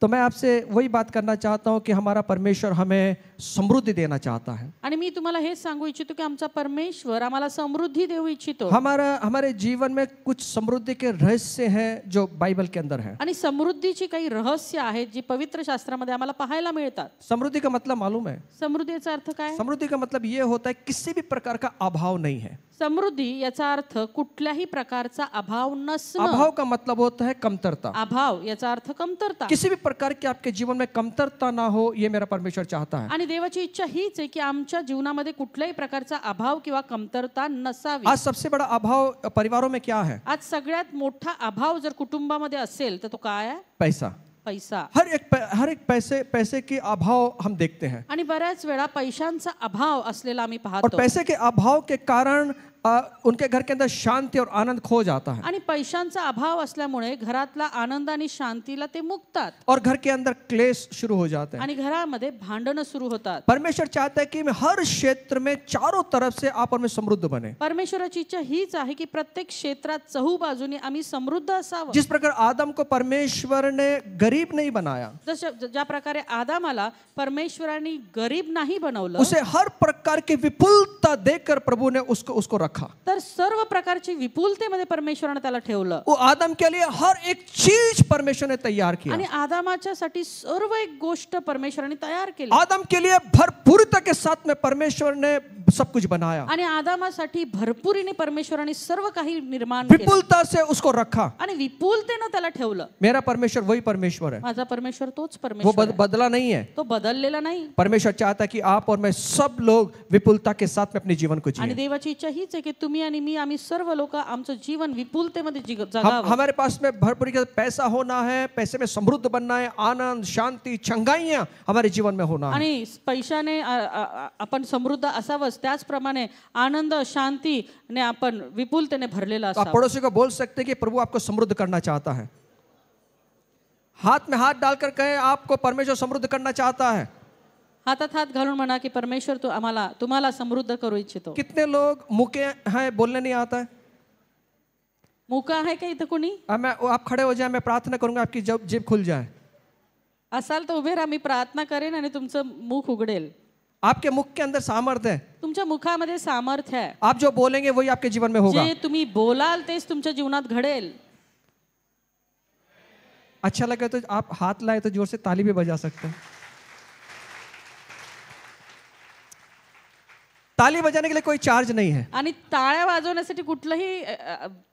तो मैं आपसे वही बात करना चाहता हूं कि हमारा परमेश्वर हमें समृद्धि देना चाहता है। आणि मी तुम्हाला हेच सांगू इच्छितो की आमचा परमेश्वर आम्हाला समृद्धी देऊ इच्छितो। हमारे जीवन में कुछ समृद्धि के रहस्य हैं जो बाइबल के अंदर है। आणि समृद्धीची काही रहस्य आहेत जी पवित्र शास्त्रामध्ये आम्हाला पाहायला मिळतात। समृद्धि का मतलब मालूम है? समृद्धीचा अर्थ काय? समृद्धि का मतलब ये होता है किसी भी प्रकार का अभाव नहीं है। समृद्धी याचा अर्थ कुठल्याही प्रकारचा अभाव नसणं। अभाव का मतलब होता है कमतरता। अभाव याचा अर्थ कमतरता। किसी भी प्रकार की आपके जीवन में कमतरता ना हो, ये मेरा परमेश्वर चाहता है। आणि देवाची इच्छा हीच आहे की आमच्या जीवनामध्ये कुठल्याही प्रकारचा अभाव किंवा कमतरता नसावी। आज सबसे बड़ा अभाव परिवारों में क्या है? आज सगळ्यात मोठा अभाव जर कुटुंबामध्ये असेल तर तो काय आहे? पैसा। पैसा। हर एक पैसे के अभाव हम देखते हैं। आणि बऱ्याच वेळा पैशांचा अभाव असलेला आम्ही और पाहतो। पैसे के अभाव के कारण उनके घर के अंदर शांति और आनंद खो जाता है। आणि पैशांचा अभाव असल्यामुळे घरातला आनंद आणि शांतीला ते मुकतात। और घर के अंदर क्लेश शुरू हो जाते हैं। आणि घरामध्ये भांडणं सुरू होतात। परमेश्वर चाहता है कि मैं हर क्षेत्र में चारों तरफ से आप और मैं समृद्ध बने। परमेश्वराची इच्छा हीच आहे की प्रत्येक क्षेत्रात चहूबाजूने आम्ही समृद्ध असावं। जिस प्रकार आदम को परमेश्वर ने गरीब नहीं बनाया, ज्या प्रकारे आदामाला परमेश्वराने गरीब नाही बनवलं, उसे हर प्रकार की विपुलता देकर प्रभु ने उसको रखा। तर सर्व प्रकारची विपुलतेमध्ये परमेश्वराने त्याला ठेवलं। वो आदम के लिए हर एक चीज परमेश्वर ने तैयार किया। आणि आदामाच्यासाठी सर्व एक गोष्ट परमेश्वराने तयार केली। आदम के लिए भरपूरता के साथ में परमेश्वर ने सब कुछ बनाया। आणि आदामासाठी भरपुरीने परमेश्वराने सर्व काही निर्माण केलं। विपुलता से उसको रखा आणि विपुलतेने त्याला ठेवलं। मेरा परमेश्वर वही परमेश्वर है। माझा परमेश्वर तोच वो परमेश्वर आहे। बदला नहीं है। तो बदललेला नाही। परमेश्वर चाहता है कि आप और मैं सब लोग विपुलता के साथ में अपने जीवन को आणि जिएं। देवाची इच्छा हीच आहे की तुम्ही आणि मी आम्ही सर्व लोक आमचं जीवन विपुलतेमध्ये जगावं। हमारे पास में भरपूर पैसा होना है, पैसे में समृद्ध बनना है, आनंद शांति चंगाइयां हमारे जीवन में होना है। आणि पैशाने आपण समृद्ध असावंच, त्याचप्रमाणे आनंद शांती ने आपण विपुलतेने भरलेला तो आप असावं। पड़ोसी को बोल सकते हैं कि प्रभु आपको समृद्ध करना चाहता है। हाथ में हाथ डालकर कहें आपको परमेश्वर समृद्ध करना चाहता है। हातात हात घालून म्हणा की परमेश्वर तू तुम्हाला समृद्ध करू इच्छितो। कितने लोग मुके हैं, बोलने नहीं आता है? मुका आहे का इथं कोणी? आप खड़े हो जाए, मैं प्रार्थना करूंगा आपकी जेब खुल जाए। असाल तर उभे राहा, मी प्रार्थना करेन आणि तुमचं मुख उघडेल। आपके मुख के अंदर सामर्थ्य है। तुमच्या मुखामध्ये सामर्थ्य आहे। आप जो बोलेंगे वही आपके जीवन में होगा। जे तुम्ही बोलाल तेच तुमच्या जीवनात घडेल। अच्छा लगे तो आप हाथ लाए तो जोर से ताली भी बजा सकते हैं। ताली बजाने के लिए कोई चार्ज नहीं है। आणि टाळ्या वाजवण्यासाठी कुठलेही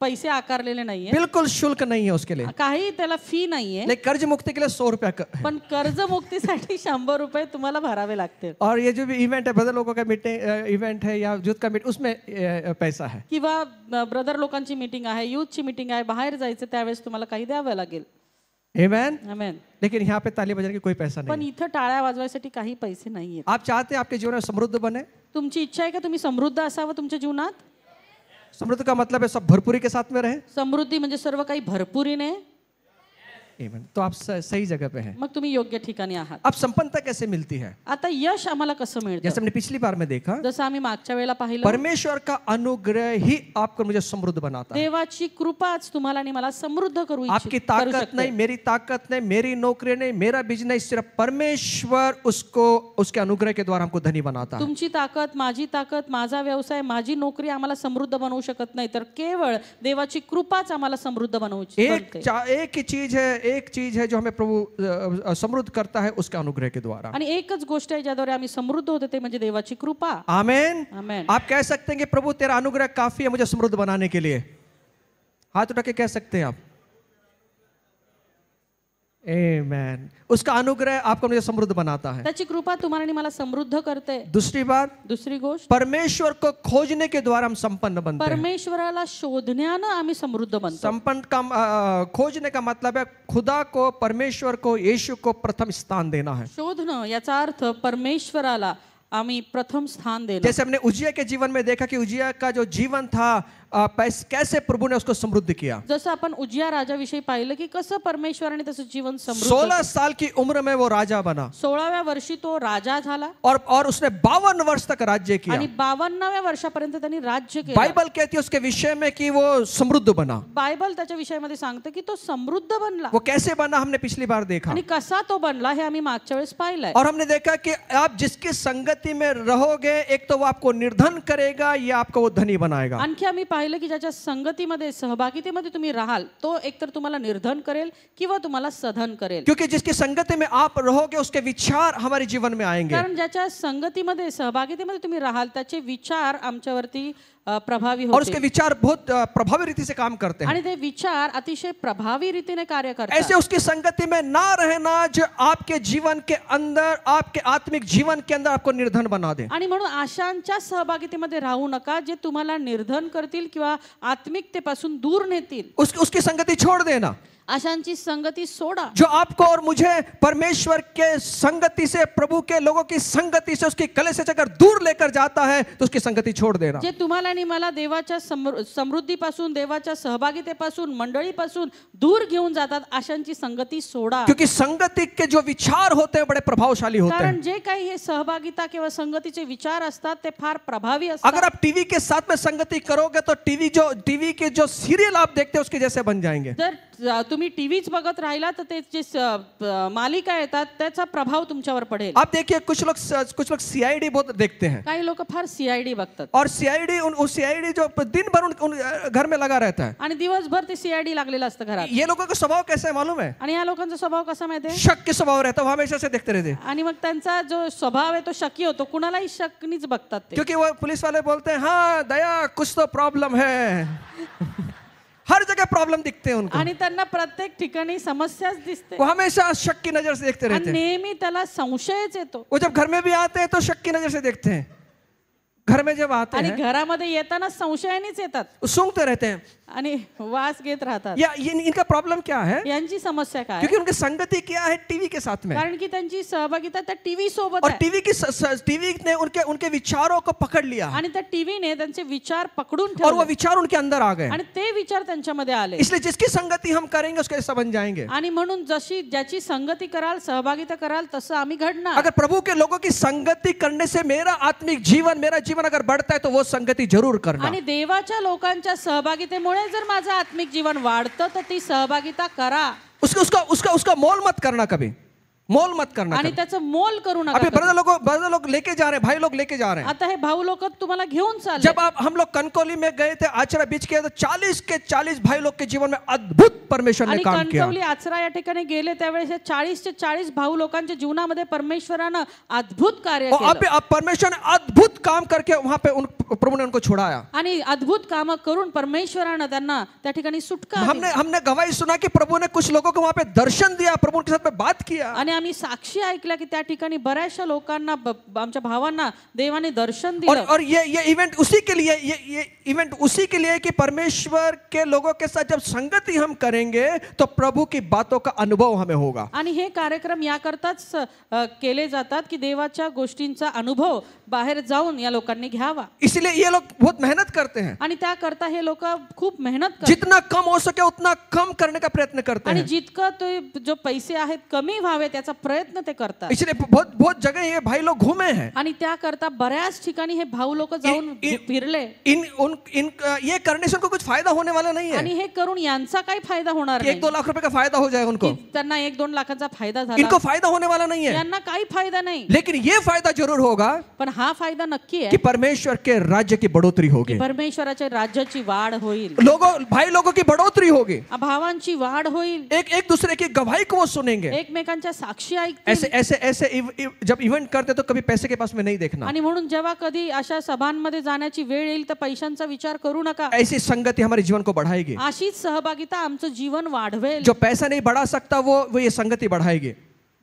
पैसे आकारलेले नाहीये। बिल्कुल शुल्क नहीं है उसके लिए। काही त्याला फी नाहीये। लेकिन कर्ज मुक्ति के लिए 100 रुपया पण कर्ज मुक्तीसाठी 100 रुपये तुम्हाला भरावे लागतील। और ये जो भी इवेंट है, ब्रदर लोगों का मीटिंग इवेंट है या यूथ का मीटिंग, उसमें पैसा है। किंवा ब्रदर लोकांची मीटिंग आहे, यूथची मीटिंग आहे, बाहेर जायचं त्यावेळेस तुम्हाला काही द्यावं लागेल। आमेन। आमेन। लेकिन यहाँ पे ताली बजाने की कोई पैसा पण नहीं है। इथं टाळ्या वाजवायसाठी काही पैसे नाहीयेत। आप चाहते हैं आपके जीवन में समृद्ध बने? तुमची इच्छा आहे का तुम्ही समृद्ध असावं तुमच्या जीवनात? समृद्ध का मतलब है सब भरपूरी के साथ में रहे। समृद्धी म्हणजे सर्व काही भरपुरीने। आमेन। तो आप सही जगह पे हैं। मग तुम्ही योग्य ठिकाणी आहात। अब संपन्नता कैसे मिलती है? आता यश आम्हाला कसं जैसे मिळतं? हमने पिछली बार में देखा, जसं आम्ही मागच्या वेळेला पाहिलं, परमेश्वर का अनुग्रह ही आपको मुझे समृद्ध बनाता है। देवाची कृपाच तुम्हाला आणि मला समृद्ध करू आपकी करू ताकत शकते। नहीं, मेरी ताकत नहीं, मेरी नौकरी नहीं, मेरा बिजनेस, सिर्फ परमेश्वर उसको उसके अनुग्रह के द्वारा हमको धनी बनाता है। तुमची ताकद, माझी ताकद, माझा व्यवसाय, माझी नोकरी आम्हाला समृद्ध बनवू शकत नाही, तर केवळ देवाची कृपाच आम्हाला समृद्ध बनवू शकते। एक ही चीज है जो हमें प्रभु समृद्ध करता है, उसके अनुग्रह के द्वारा। आणि एकच गोष्ट आहे ज्याद्वारे आम्ही समृद्ध होतो ते म्हणजे देवाची कृपा। आमेन। आमेन। आप कह सकते हैं कि प्रभु तेरा अनुग्रह काफी है मुझे समृद्ध बनाने के लिए। हाथ उठा के कह सकते हैं आप। आमेन। उसका अनुग्रह आपको मुझे समृद्ध बनाता है। त्याची कृपा तुम्हाला आणि मला समृद्ध करते। दूसरी गोष्ट, परमेश्वर को खोजने के द्वारा हम संपन्न बनते हैं। परमेश्वराला शोधण्यानं आम्ही समृद्ध बनतो। संपन्न का खोजने का मतलब है खुदा को, परमेश्वर को, यीशु को प्रथम स्थान देना है। शोधणं याचा अर्थ परमेश्वराला आम्ही प्रथम स्थान देणं। जैसे हमने उजिया के जीवन में देखा कि उजिया का जो जीवन था कैसे प्रभु ने उसको समृद्ध किया। जसं आपण उजिया राजाविषयी पाहिलं की कसं परमेश्वराने त्याचं जीवन समृद्ध 16 साल की उम्र में वो राजा बना 16व्या वर्षी तो राजा झाला और उसने 52 वर्ष तक राज्य किया। आणि 52व्या वर्षापर्यंत त्यांनी राज्य केलं। बाइबल कहती है उसके विषय में कि वो समृद्ध बना। बायबल त्याच्या विषयामध्ये सांगतं की तो समृद्ध बनला। वो कैसे बना हमने पिछली बार देखा आणि कसा तो बनला हे आम्ही मागच्या वेळेस पाहिलंय। और हमने देखा कि आप जिसकी संगति में रहोगे एक तो वो आपको निर्धन करेगा या आपको वो धनी बनाएगा। आणखी आम्ही पाहिलं की ज्याच्या संगतीमध्ये सहभागितेमध्ये तुम्ही राहाल तो एकतर तुम्हाला निर्धन करेल किंवा तुम्हाला सधन करेल। क्योंकि जिसकी संगति में आप रहोगे उसके विचार हमारे जीवन में आएंगे। कारण ज्याच्या संगतीमध्ये सहभागितेमध्ये तुम्ही राहाल त्याचे विचार आमच्यावरती प्रभावी और होते उसके विचार बहुत प्रभावी रीति से काम करते हैं। आणि ते विचार अतिशय प्रभावी रीतीने कार्य करतात। ऐसे उसकी संगति में ना रहना जो आपके जीवन के अंदर आपके आत्मिक जीवन के अंदर आपको निर्धन बना दे। आणि म्हणून आशांच्या सहभागितेमध्ये राहू नका जे तुम्हाला निर्धन करतील किंवा आत्मिकतेपासून दूर नेतील। उसकी संगति छोड़ देना। आशांची संगती सोडा जो आपको और मुझे परमेश्वर के संगति से प्रभु के लोगों की संगति से उसकी कलीसिया से अगर दूर लेकर जाता है तो उसकी संगति छोड़ देना। जे तुम्हाला आणि मला देवाच्या समृद्धीपासून देवाच्या सहभागितेपासून मंडळीपासून दूर घेऊन जातात आशांची संगती सोडा। क्योंकि संगति के जो विचार होते हैं बड़े प्रभावशाली होते हैं। कारण जे काही हे सहभागिता किंवा संगतीचे विचार असतात ते फार प्रभावी असतात। अगर आप टीवी के साथ में संगति करोगे तो टीवी के जो सीरियल आप देखते हैं उसके जैसे बन जाएंगे। जर तुम्ही टीव्हीच बघत राहिला तर ते जे मालिका येतात त्याचा प्रभाव तुमच्यावर पडेल। आप देखिए कुछ लोग सीआईडी बहुत देखते हैं। काही लोक फार सीआयडी बघतात और सीआईडी जो दिन भर उन घर में लगा रहता है आणि दिवसभर ते सीआयडी लागलेलं असतं घरात। ये लोगों का स्वभाव कैसा है मालूम है? आणि या लोकांचा स्वभाव कसा माहिती आहे? शक के स्वभाव रहता है, वो हमेशा से देखते रहते हैं। आणि मग त्यांचा जो स्वभाव आहे तो शकी होतो, कुणालाही शकनीच बघतात ते। क्योंकि वो पुलिस वाले बोलते हैं हाँ दया कुछ तो प्रॉब्लम है। हर जगह प्रॉब्लम दिखते हैं उनको आणि त्यांना प्रत्येक ठिकाणी समस्याच दिसते। वो हमेशा शक की नजर से देखते रहते हैं। नेहमी त्याला संशयच येतो। वो जब घर में भी आते हैं तो शक की नजर से देखते हैं। घर में जब आते आणि हैं घरामध्ये येताना संशयानेच येतात सूंघते रहते हैं आणि वास घेत राहतात। इनका प्रॉब्लम क्या है? यांची समस्या काय? क्योंकि उनकी संगति क्या है टीवी के साथ में। कारण की त्यांची सहभागिता त्या टीव्ही सोबत और आहे। टीवी ने उनके विचारों को पकड़ लिया आणि त्या टीव्हीने त्यांचे विचार पकडून और वो ठेवले विचार उनके अंदर आ गए। आणि ते विचार त्यांच्यामध्ये आले। इसलिए जिसकी संगति हम करेंगे उसके जैसा बन जाएंगे। आणि म्हणून जशी ज्याची संगती कराल सहभागिता कराल तसं आम्ही घडणार। अगर प्रभु के लोगों की संगति करने से मेरा मेरा जीवन अगर बढ़ता है तो वो संगति जरूर करना। आणि देवाच्या लोकांच्या सहभागितेमुळे जर माझं आत्मिक जीवन वाढतं तर ती सहभागिता करा। उसका मोल मत करना कभी। मोल मत करना आणि त्याचं मोल करू नका। अभी ब्रदर लोग लेके जा रहे हैं, भाई लोग लेके जा रहे हैं। आता हे भाऊ लोक तुम्हाला घेऊन चालले। जब हम लोग कनकौली में गए थे आचरा बीच के तो 40 के 40 भाई लोग के जीवन में अद्भुत परमेश्वर ने काम किया। कणकवली आचरा या ठिकाणी गेले त्यावेळेस 40 चे 40 भाऊ लोकांच्या जीवनामध्ये परमेश्वरानं अद्भुत कार्य केलं। अब परमेश्वर ने अद्भुत काम करके वहां पे प्रभु ने उनको छुड़ाया आणि अद्भुत काम करून परमेश्वरानं त्यांना त्या ठिकाणी सुटका दिली। हमने गवाही सुना कि प्रभु ने कुछ लोगों को वहां पे दर्शन दिया, प्रभु के साथ में बात किया। आणि आम्ही साक्षी ऐकल्या की त्या ठिकाणी बऱ्याचशा लोकांना आमच्या भावांना देवाने दर्शन दिलं। और ये इवेंट उसी के लिए ये इवेंट उसी के लिए कि परमेश्वर के लोगों के साथ जब संगति हम करेंगे तो प्रभु की बातों का अनुभव हमें होगा। आणि हे कार्यक्रम याकरताच केले जातात की देवाच्या गोष्टींचा अनुभव बाहेर जाऊन या लोकांनी घ्यावा। इसलिए ये लोग बहुत मेहनत करते हैं आणि त्याकरता हे लोक खूप मेहनत करतात। जितना कम हो सके उतना कम करने का प्रयत्न करते हैं। आणि जितकं तो जो पैसे आहेत कमी व्हावे त्याचा प्रयत्न ते करतात। इसलिए बहुत जगह ये भाई लोग घूमे हैं आणि त्याकरता बऱ्याच ठिकाणी हे भाऊ लोक जाऊन फिरले। ये करने से उनको कुछ फायदा होने वाला नहीं है। आणि हे करून यांचा काही फायदा होणार नाही। 1-2 लाख रुपए का फायदा हो जाए उनको, त्यांना 1-2 लाखांचा फायदा झाला, इनको फायदा होने वाला नहीं है। यांना काही फायदा नाही। लेकिन ये फायदा जरूर होगा पण हा फायदा नक्की आहे कि परमेश्वर के राज्य की बढ़ोतरी होगी, परमेश्वराच्या राज्याची वाढ होईल, भाई लोगों की बढ़ोतरी होगी, भावांची वाढ होईल, एक दूसरे की गवाही को वो सुनेंगे, एकमेकांच्या साक्षी ऐकतील। ऐसे जब इवेंट करते तो कभी पैसे के पास में नहीं देखना। आणि म्हणून जेव्हा कधी अशा सभांमध्ये जाण्याची वेळ येईल तर पैशांचा विचार करू नका। ऐसी संगति हमारे जीवन को बढ़ाएगी। अशीच सहभागिता आमचं जीवन वाढवेल। जो पैसा नहीं बढ़ा सकता वो ये संगति बढ़ाएगी।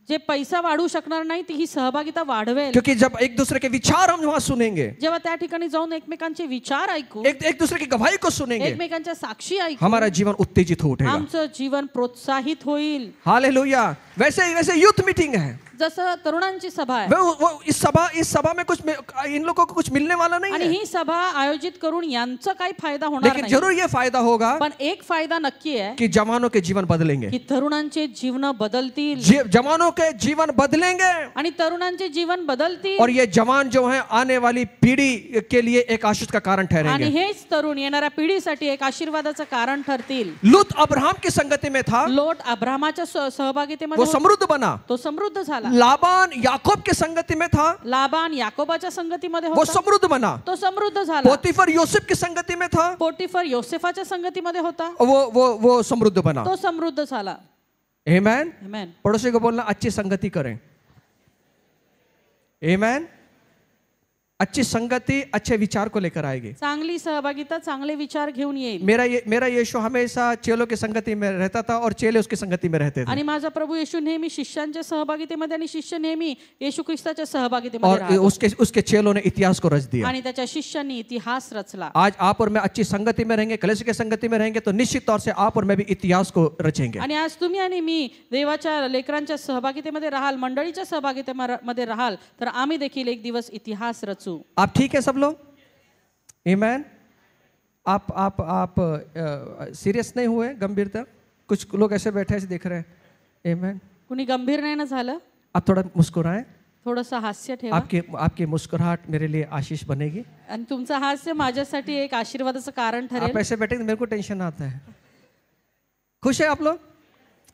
जे पैसा वाढू शकणार नाही ती ही सहभागिता वाढवेल। क्योंकि जब एक दूसरे के विचार हम वहां सुनेंगे, जेव्हा त्या ठिकाणी जाऊन एकमेकांचे विचार ऐकू, एक दूसरे की गवाही को सुनेंगे, एकमेकांच्या साक्षी ऐकू, हमारा जीवन उत्तेजित हो उठेगा, आमचं जीवन प्रोत्साहित होईल। हालेलुया। वैसे यूथ मीटिंग है। जसं तरुणांची सभा आहे वो इस सभा में कुछ इन लोगों को कुछ मिलने वाला नहीं आणि है, ही सभा आयोजित करून यांचा काही फायदा होणार लेकिन नाही. जरूर ये फायदा होगा पण एक फायदा नक्की आहे कि जवानों के जीवन बदलेंगे, की तरुणांचे जीवन बदलतील जवानों के जीवन बदलेंगे, आणि तरुणांचे जीवन बदलतील और ये जवान जो है आने वाली पीढ़ी के लिए एक आशीष का कारण आणि ठहरेंगे. हेच तरुण येणाऱ्या पिढीसाठी एक आशीर्वादाचं कारण ठरतील. लूत अब्राहम की संगति में था, लोट अब्रामाच्या सहभागितेमध्ये वो होता. समृद्ध बना. तो समृद्ध झाला. लाबान याकूब की संगति में था, लाबान याकोबाच्या संगतीमध्ये वो होता. समृद्ध बना. तो समृद्ध झाला. पोतीफर यूसुफ की संगति में था, पोटीफर योसेफाच्या संगतीमध्ये होता. वो समृद्ध बना. तो समृद्ध झाला. आमेन. आमेन. पड़ोसी को बोलना अच्छी संगति करें. आमेन. अच्छी संगति अच्छे विचार को लेकर आएगी. चांगली सहभागिता चांगले विचार घेऊन येईल. मेरा यीशु हमेशा चेलों की संगति में रहता था और चेले उसकी संगति में रहते थे. आणि माझा प्रभू येशू नेहमी शिष्यांच्या सहभागितेमध्ये आणि शिष्य नेहमी येशू ख्रिस्ताच्या सहभागितेमध्ये और राहतात. उसके चेलों ने इतिहास को रच दिया. आणि त्याच्या शिष्यांनी इतिहास रचला. आज आप और मैं अच्छी संगति में रहेंगे, कलीसिया की संगति में रहेंगे तो निश्चित तौर से आप और मैं भी इतिहास को रचेंगे. आणि आज तुम्ही आणि मी देवाच्या लेकरांच्या सहभागितेमध्ये राहाल, मंडळीच्या सहभागितेमध्ये राहाल, तर आम्ही देखील एक दिवस इतिहास रचू. आप ठीक है सब लोग? आमेन. आप सीरियस नहीं हुए? गंभीरता? कुछ लोग ऐसे बैठे ऐसे देख रहे हैं. आमेन. कुणी गंभीर नाही ना झालं? आप थोड़ा मुस्कुराएं. थोडंसं हास्य ठेवा. आपकी मुस्कुराहट मेरे लिए आशीष बनेगी. आणि तुमचं हास्य माझ्यासाठी एक आशीर्वादाचं कारण आप ठरेल. ऐसे बैठे मेरे को टेंशन आता है. खुश है आप लोग?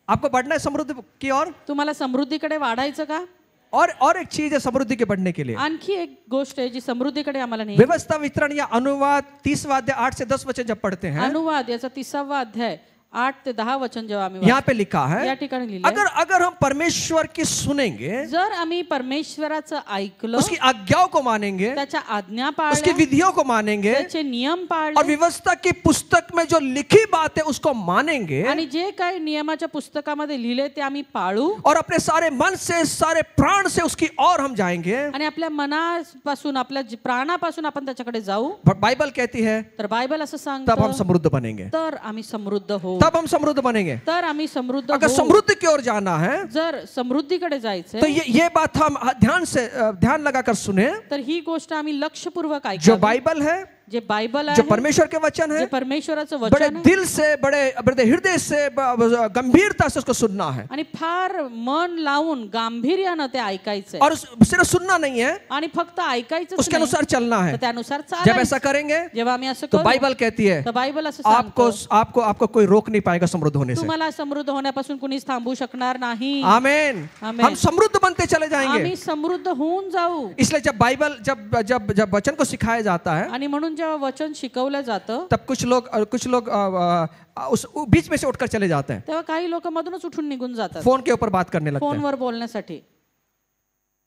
आपको बढ़ना है समृद्धि की ओर? तुम्हाला समृद्धीकडे वाढायचं का? और एक चीज है समृद्धि के बढ़ने के लिए. आणखी एक गोष्ट आहे जी समृद्धीकडे आम्हाला नाही. व्यवस्था वितरण या अनुवाद 30वां अध्याय 8 से 10 वचन जब पढ़ते हैं, अनुवाद याचा 30वा अध्याय 8 ते 10 वचन जेव्हा आम्ही यहाँ पे लिखा है, या ठिकाणी लिहिलंय, अगर हम परमेश्वर की सुनेंगे, जर आम्ही परमेश्वराचं ऐकलं, उसकी आज्ञाओं को मानेंगे, त्याच्या आज्ञा उसकी पाळल्या, विधियों को मानेंगे, त्याचे नियम और पाळले, व्यवस्था की पुस्तक में जो लिखी बात है उसको मानेंगे, आणि जे काही नियमाच्या पुस्तकामध्ये लिहिले ते आम्ही पाळू, और अपने सारे मन से सारे प्राण से उसकी ओर हम जाएंगे. आणि आपल्या मनापासून आपल्या प्राणापासून आपण त्याच्याकडे जाऊ. बाइबल कहती है तर बायबल असं तब हम सांगतं, समृद्ध बनेंगे. तर आम्ही समृद्ध होऊ. तब हम समृद्ध बनेंगे. तर आम्ही समृद्ध अगर होऊ. समृद्धि की ओर जाना है जर समृद्धीकडे तो जायचंय, ये बात हम ध्यान लगाकर सुने. तर ही गोष्ट आम्ही लक्षपूर्वक जो ऐकावी. बाइबल है, जे बायबल जो आहे, परमेश्वर के वचन जे है, परमेश्वराचं बड़े वचन आहे, दिल से बड़े हृदय से गंभीरता से उसको सुनना है. आणि फार मन लावून गांभीर्यानं ते ऐकायचंय. और सिर्फ सुनना नहीं है, आणि फक्त ऐकायचं उसके अनुसार चलना है. त्यानुसार जब ऐसा चालायचं. करेंगे जेव्हा आम्ही असं तो करू, बाइबल कहती है तर बायबल असं आपको सांगतं, आपको आपको कोई रोक नहीं पाएगा समृद्ध होने से. तुम्हाला समृद्ध होण्यापासून कुणीच थांबू शकणार नाही. आमेन. आमेन. हम समृद्ध बनते चले जाएंगे. आम्ही समृद्ध होऊन जाऊ. इसलिए जब बाइबल जब वचन को सिखाया जाता है, आणि म्हणून जेव्हा वचन शिकवलं जातं, तब कुछ लोग उस बीच में से उठकर चले जाते हैं, तेव्हा काही लोक मधूनच उठून निघून जातात फोन के ऊपर बात करने लगते हैं. फोनवर बोलण्यासाठी.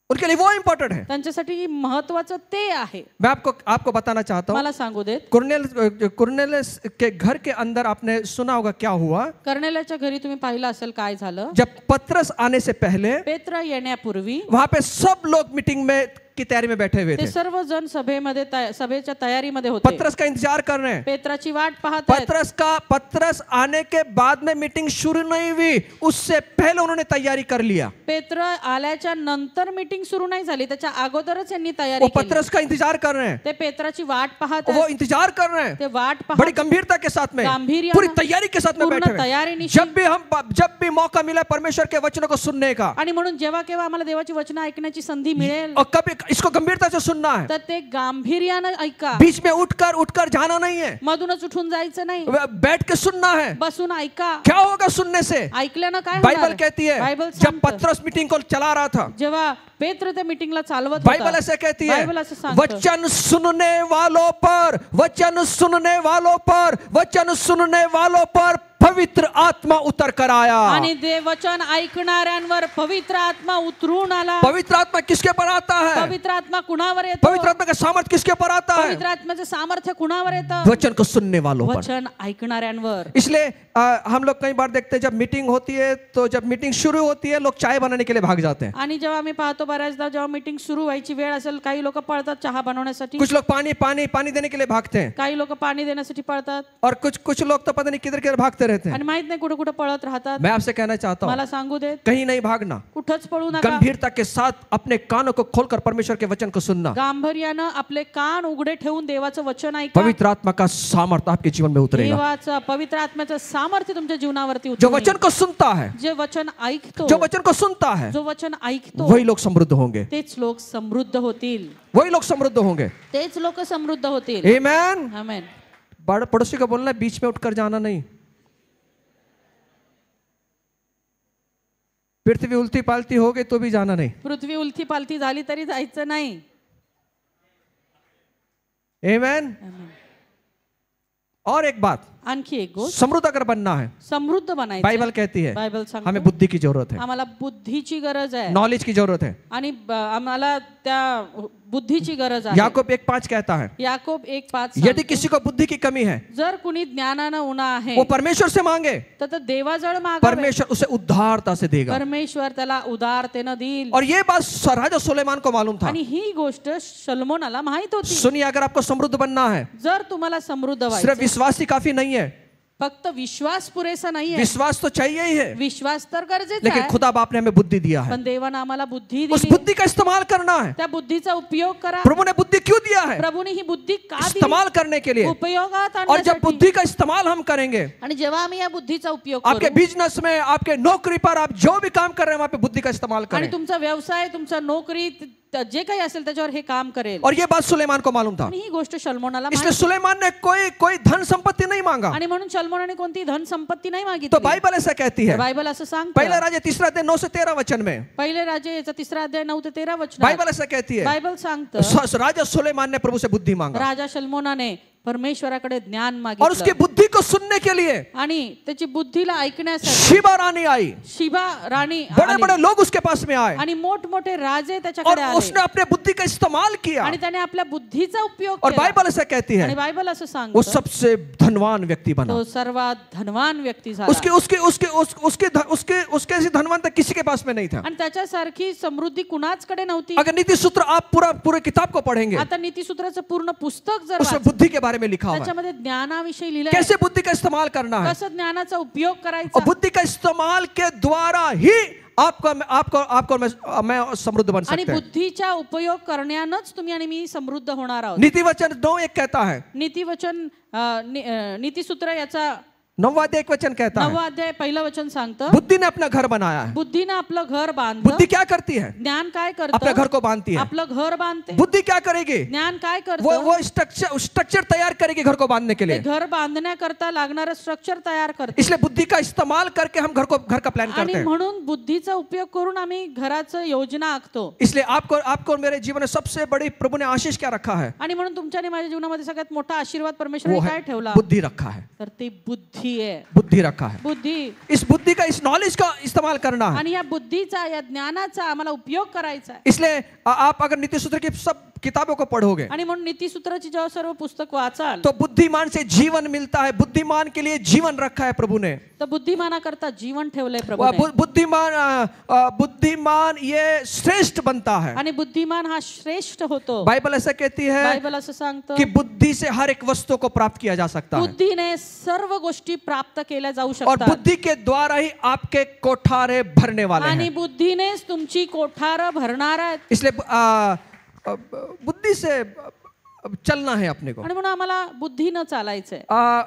उनके लिए वो इम्पोर्टेंट है. त्यांच्यासाठी महत्वाचं ते आहे. मैं आपको बताना चाहता हूँ, मला सांगू देत, कुरनेलियस के घर के अंदर आपने सुना होगा क्या हुआ. कर्नेल्याच्या घरी तुम्ही पाहिलं असेल काय झालं. जब पतरस आने से पहले पेत्र येण्यापूर्वी वहां पे सब लोग मीटिंग में की तैयारी में बैठे हुए ते थे. सर्वजण सभेच्या तयारीमध्ये होते. पतरस का इंतजार कर रहे हैं. पेत्राची वाट पाहत आहेत. पतरस आने के बाद में मीटिंग शुरू नहीं हुई, उससे पहले उन्होंने तैयारी कर लिया. पेत्र आल्याच्या नंतर मीटिंग सुरू नाही झाली, त्याच्या अगोदरच यांनी तयारी वो केली. पतरस का इंतजार कर रहे हैं. ते पेत्राची वाट पाहत वो आहेत. इंतजार कर रहे हैं ते वाट बड़ी पाहत गंभीरता के साथ में, गांभीर्यानं, पूरी तैयारी के साथ में पूर्ण बैठे हुए. तयारीनिशी. जब भी मौका मिला परमेश्वर के वचनों को सुनने का, आणि म्हणून जेव्हा केव्हा आम्हाला देवाची वचनं ऐकण्याची संधी मिळेल, और कभी इसको गंभीरता से सुनना है. तर ते गांभीर्यानं ऐका. बीच में उठकर जाना नहीं है, मधूनच उठून जायचं नाही, बैठ के सुनना है. बसून ऐका. क्या होगा सुनने से? ऐकल्यानं काय बाइबल होणार? कहती है बायबल जब सांगतं, पतरस मीटिंग को चला रहा था, जेव्हा पेत्र त्या मीटिंगला चालवत बाइबल होता, ऐसे कहती है बायबल असं सांगतं, वचन सुनने वालों पर, वचन सुनने वालों पर, वचन सुनने वालों पर पवित्र आत्मा उतर कर आया. आणि ते वचन ऐकणाऱ्यांवर पवित्र आत्मा उतरून आला. पवित्र आत्मा किसके पर आता है? पवित्र आत्मा कुणावर येतो? पवित्र आत्मा का सामर्थ्य किसके पर आता है? पवित्र आत्म्याचं सामर्थ्य कुणावर येतं? वचन को सुनने वालों पर. वचन ऐकणाऱ्यांवर. इसलिए हम लोग कई बार देखते हैं जब मीटिंग होती है तो जब मीटिंग शुरू होती है लोग चाय बनाने के लिए भाग जाते हैं. आणि जेव्हा आम्ही पाहतो बऱ्याचदा जेव्हा मीटिंग सुरू व्हायची वेळ असेल, काही लोक पळतात चहा बनवण्यासाठी, कुछ लोग पानी देने के लिए भागते हैं, काही लोक पाणी देण्यासाठी पळतात, और कुछ लोग तो पता नहीं किधर किधर भागते रहते हैं। आणि माहित नाही कुठे कुठे पळत राहतात. मैं आपसे कहना चाहता हूँ, मला सांगू देत, कहीं नहीं भागना, कुठंच पळू नका. गंभीरता के साथ अपने कानों को खोलकर परमेश्वर के वचन को सुनना। गांभीर्यानं आपले कान उघडे ठेवून देवाचं वचन ऐका. पवित्र आत्मा का सामर्थ्य आपके जीवन में उतरेगा। देवाचं पवित्र आत्म्याचं सामर्थ्य तुमच्या जीवनावरती जो उतरेल. वचन को सुनता है, जे वचन ऐकतो, जो वचन को सुनता है, जो वचन ऐकतो, वही लोग समृद्ध होंगे, तेच लोक समृद्ध होतील. वही लोग समृद्ध होंगे। तेच लोक समृद्ध होतील. आमेन। आमेन. पड़ोसी को बोलना है, बीच में उठकर जाना नहीं। पृथ्वी उल्टी पालती हो गई तो भी जाना नहीं। पृथ्वी उलथी पालथी झाली तरी जायचं नाही. आमेन। और एक बात, आणखी एक गोष्ट, समृद्ध अगर बनना है, समृद्ध बनायचं. बाइबल कहती है बायबल सांगतो हमें बुद्धि की जरूरत है, आम्हाला बुद्धीची गरज आहे नॉलेज की जरूरत है। आणि आम्हाला त्या बुद्धीची गरज आहे. याकूब 1:5 कहता है, याकोब 1:5 यदि किसी को बुद्धि की कमी है, जर कुणी ज्ञानानं उणा आहे वो परमेश्वर से मांगे, तर देवाजवळ मागावे. परमेश्वर उसे उदारता से देगा। परमेश्वर त्याला उदारतेनं देईल. और ये बात राजा सुलेमान को मालूम था। आणि ही गोष्ट शलोमोनाला माहित होती. सुनिए, अगर आपको समृद्ध बनना है, जर तुम्हाला समृद्ध सिर्फ व्हायचं, विश्वास ही काफी नहीं है। फक्त विश्वास पुरेसा नाहीये. विश्वास तो चाहिए ही है, विश्वास तर गरजेचा लेकिन आहे, खुदा बाप ने हमें बुद्धि दिया है, पण देवानं आम्हाला बुद्धी उस दिली. बुद्धि का इस्तेमाल करना है। त्या बुद्धीचा उपयोग करा. प्रभु ने बुद्धि क्यों दिया है? प्रभूने ही बुद्धी का दिली? इस्तेमाल करने के लिए। उपयोगात और जब आणण्यासाठी. बुद्धि का इस्तेमाल हम करेंगे, आणि जेव्हा आम्ही या बुद्धीचा उपयोग आपके करू, बिजनेस में, आपके नौकरी पर, आप जो भी काम कर रहे हैं वहां पे बुद्धि का इस्तेमाल आणि करें। तुमचा व्यवसाय, तुमचा नोकरी, जे काही असेल त्याच्यावर हे काम करेल. और ये बात सुलेमान को मालूम था, आणि ही गोष्ट शलोमोनाला इसलिए माहित. सुलेमान ने कोई धन संपत्ति नहीं मांगा। आणि म्हणून शलोमोनाने कोणती धन संपत्ती नाही तो मागितली. बाइबल ऐसा कहती है, बायबल असं पहला सांगतं. राजा 3 अध्याय 9 से 13 वचन में, पहिले राजे याचा 3 अध्याय 9 ते 13 वचन. बाइबल ऐसा कहती है, बायबल सांगतं राजा सुलेमान ने प्रभु से बुद्धि मांगा, राजा शलोमोनाने परमेश्वराकडे ज्ञान और उसकी मागितलं. बुद्धि को सुनने के लिए आणि त्याची बुद्धीला ऐकण्यासाठी शिबा रानी आई, शिबा राणी बड़े आली. बड़े लोग उसके पास में आए, आणि मोठमोठे राजे और त्याच्याकडे आले. उसने अपने बुद्धि का इस्तेमाल किया। आणि त्याने आपल्या बुद्धीचा उपयोग और केला. बाइबल ऐसा कहती है, आणि बायबल असं वो सांगतं सबसे धनवान व्यक्ति बना। तो सर्वात धनवान व्यक्ती झाला. उसके उसके उसके उसके उसके उसके उसके ऐसी धनवानता किसी के पास में नहीं था। आणि त्याच्यासारखी समृद्धी कुणाचकडे नव्हती. अगर नीति सूत्र आप पूरे किताब को पढ़ेंगे, आता नीतिसूत्राचं पूर्ण पुस्तक जर उसमें वाचलं, बुद्धि के बारे में लिखा हुआ है, त्याच्यामध्ये ज्ञानाविषयी लिहिलंय. कैसे बुद्धि का इस्तेमाल करना है, कसं ज्ञानाचा उपयोग और करायचा. बुद्धि का इस्तेमाल के द्वारा ही आपको आपको आपको मैं समृद्ध बन आणि सकते हैं। बुद्धीचा उपयोग करण्यानंच तुम्ही आणि मी समृद्ध होणार आहोत. नीति वचन 9:1 कहता है, नीतिवचन नीतिसूत्र याचा 9वां अध्याय 1 वचन कहता 9वा है, अध्याय पहिलं वचन सांगतं बुद्धि ने अपना घर बनाया है। बुद्धीनं आपलं घर बांधतं. बुद्धि क्या करती है? ज्ञान काय अपने घर करतं? को बांधती है। आपलं घर बांधते. बुद्धि क्या करेगी? ज्ञान काय वो करतं? वो स्ट्रक्चर तैयार करेगी घर को बांधने के ते लिए। घर बांधण्याकरता लागणारं स्ट्रक्चर तयार करते. इसलिए बुद्धि का इस्तेमाल करके हम घर का प्लान आणि करते हैं। म्हणून बुद्धीचा उपयोग करून आम्ही घराचं योजना आखतो. इसलिए आपको मेरे जीवन में सबसे बड़ी प्रभु ने आशीष क्या रखा है? आणि म्हणून तुमच्या आणि माझ्या जीवनामध्ये सगळ्यात मोठा आशीर्वाद वो परमेश्वराने है काय ठेवला? बुद्धि रखा है, तर ते बुद्धी आहे. बुद्धि रखा है। बुद्धी. इस बुद्धि का, इस नॉलेज का इस्तेमाल करना है। आणि या बुद्धीचा, या ज्ञानाचा आम्हाला उपयोग करायचा आहे. इसलिए आप अगर नीति सूत्र की सब किताबों को पढ़ोगे, आणि म्हणून नीतिसूत्राची जेव्हा सर्व पुस्तक वाचाल, तो बुद्धिमान से जीवन मिलता है। बुद्धिमान के लिए जीवन रखा है प्रभु ने। तर बुद्धिमानाकरता जीवन ठेवलंय प्रभूने. बुद्धिमान ये श्रेष्ठ बनता है। आणि बुद्धिमान हा श्रेष्ठ होतो. बाइबल ऐसा कहती है बायबल असं सांगतं कि बुद्धि से हर एक वस्तु को प्राप्त किया जा सकता है, बुद्धीने सर्व गोष्टी प्राप्त केल्या जाऊ और शकतात. बुद्धि के द्वारा ही आपके कोठारे भरने वाले आणि हैं। बुद्धीनेच तुमची कोठार भरणार आहेत. इसलिए बुद्धि से चलना है अपने को। आणि म्हणून आम्हाला बुद्धीनं चालायचंय.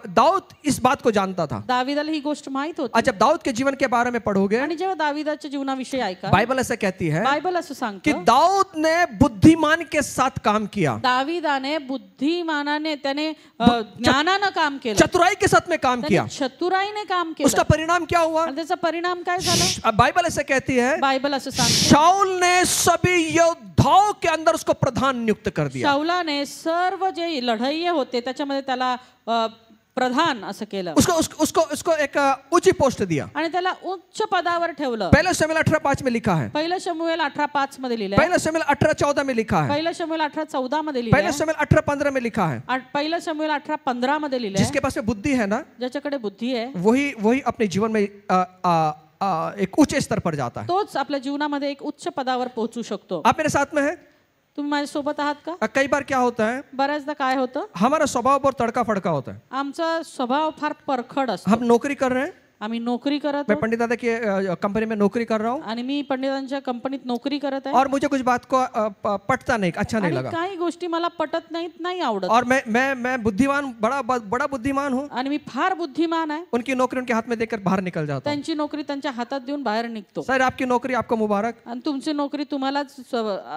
दाऊद इस बात को जानता था। दाविदाला ही गोष्ट माहित होती. आज जब दाऊद के जीवन के बारे में पढ़ोगे, आणि जेव्हा दाविदाच्या जीवनाविषयी ऐका, बाइबल ऐसा कहती है बायबल असं कि सांगतं दाऊद ने बुद्धिमान के साथ काम किया, दाविदाने बुद्धिमानाने, त्याने ज्ञानानं काम केलं, चतुराई के साथ में काम किया। त्याने चतुराईने काम उसका केलं. परिणाम क्या हुआ? आणि त्याचा परिणाम काय झाला? बाइबल ऐसा कहती है, बायबल असं सांगतं शाऊल ने सभी योद्धाओं के अंदर उसको प्रधान नियुक्त कर दिया। शाऊलाने सर्व जे लढाई होते त्याच्यामध्ये त्याला प्रधान असं केलं. उसको उसको उसको उसको एक ऊंची पोस्ट दिया। आणि त्याला उच्च पदावर ठेवलं. पहला शमूएल 18:5 में लिखा है, पहिलं शमूएल 18:5 मध्ये लिहिलंय. पहला शमूएल 18:14 में लिखा है, पहिलं शमूएल 18:14 मध्ये पहला लिहिलंय. शमूएल 18:15 में लिखा है। पहिलं शमूएल 18:15 मध्ये लिहिलंय. जिसके पास में बुद्धि है ना, ज्याच्याकडे बुद्धी आहे वही अपने जीवन में एक ऊंचे स्तर पर जाता है। तोच आपल्या जीवनामध्ये एक उच्च पदावर पोहोचू शकतो. आप मेरे साथ में है? तुम्ही माझ्यासोबत आहात का? कई बार क्या होता है, बऱ्याचदा काय होतं, हमारा स्वभाव बहुत तड़का फड़का होता है। आमचा स्वभाव फार परखड असतो. हम नौकरी कर रहे हैं, आम्ही नोकरी करत मैं आहोत पंडित दादा की कंपनी में नौकरी कर रहा हूँ, आणि मी पंडितांच्या कंपनीत नोकरी करत आहे और मुझे कुछ बात को पटता नहीं, अच्छा नहीं आणि लगा, काही गोष्टी मला पटत नाहीत, नाही आवडत और मैं बुद्धिमान, बड़ा बुद्धिमान हूँ, आणि मी फार बुद्धिमान आहे. उनकी नौकरी उनके हाथ में देकर बाहर निकल जाता हूँ। त्यांची नोकरी त्यांच्या हातात देऊन बाहेर निघतो. सर आपकी नौकरी आपको मुबारक, आणि तुमची नोकरी तुम्हालाच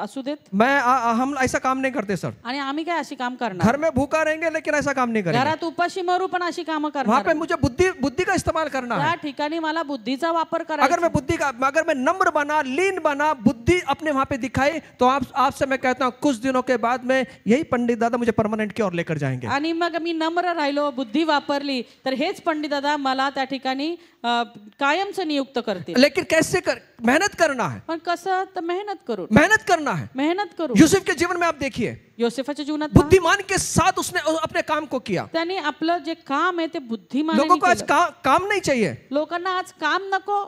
असू देत. हम ऐसा काम नहीं करते सर, आणि आम्ही काय अशी काम करणार? घर में भूखा रहेंगे लेकिन ऐसा काम नहीं करेंगे। घरात उपाशी मरू पण अशी कामं वहां करणार. पे मुझे बुद्धि का इस्तेमाल करना त्या है। ठिकाणी मला बुद्धीचा वापर अगर करायचा. अगर मैं नम्र बना, लीन बना, बुद्धि अपने वहां पे दिखाई, तो आपसे मैं कहता हूं कुछ दिनों के बाद में यही पंडित दादा मुझे परमानेंट की ओर लेकर जाएंगे। आणि मग मी नम्र राहिलो, बुद्धी वापरली, तर हेच पंडित दादा मला त्या ठिकाणी कायमचं नियुक्त करतील. लेकिन कैसे मेहनत करना है, पण कसं? तर मेहनत करून, मेहनत करना है। मेहनत करून. यूसुफ के जीवन में आप देखिए, योसेफाच्या जीवनात पहा, बुद्धिमान के साथ उसने अपने काम को किया। त्याने आपलं जे काम आहे ते बुद्धिमानाने लोगों को आज केलं. काम नहीं चाहिए, लोकांना आज काम नको,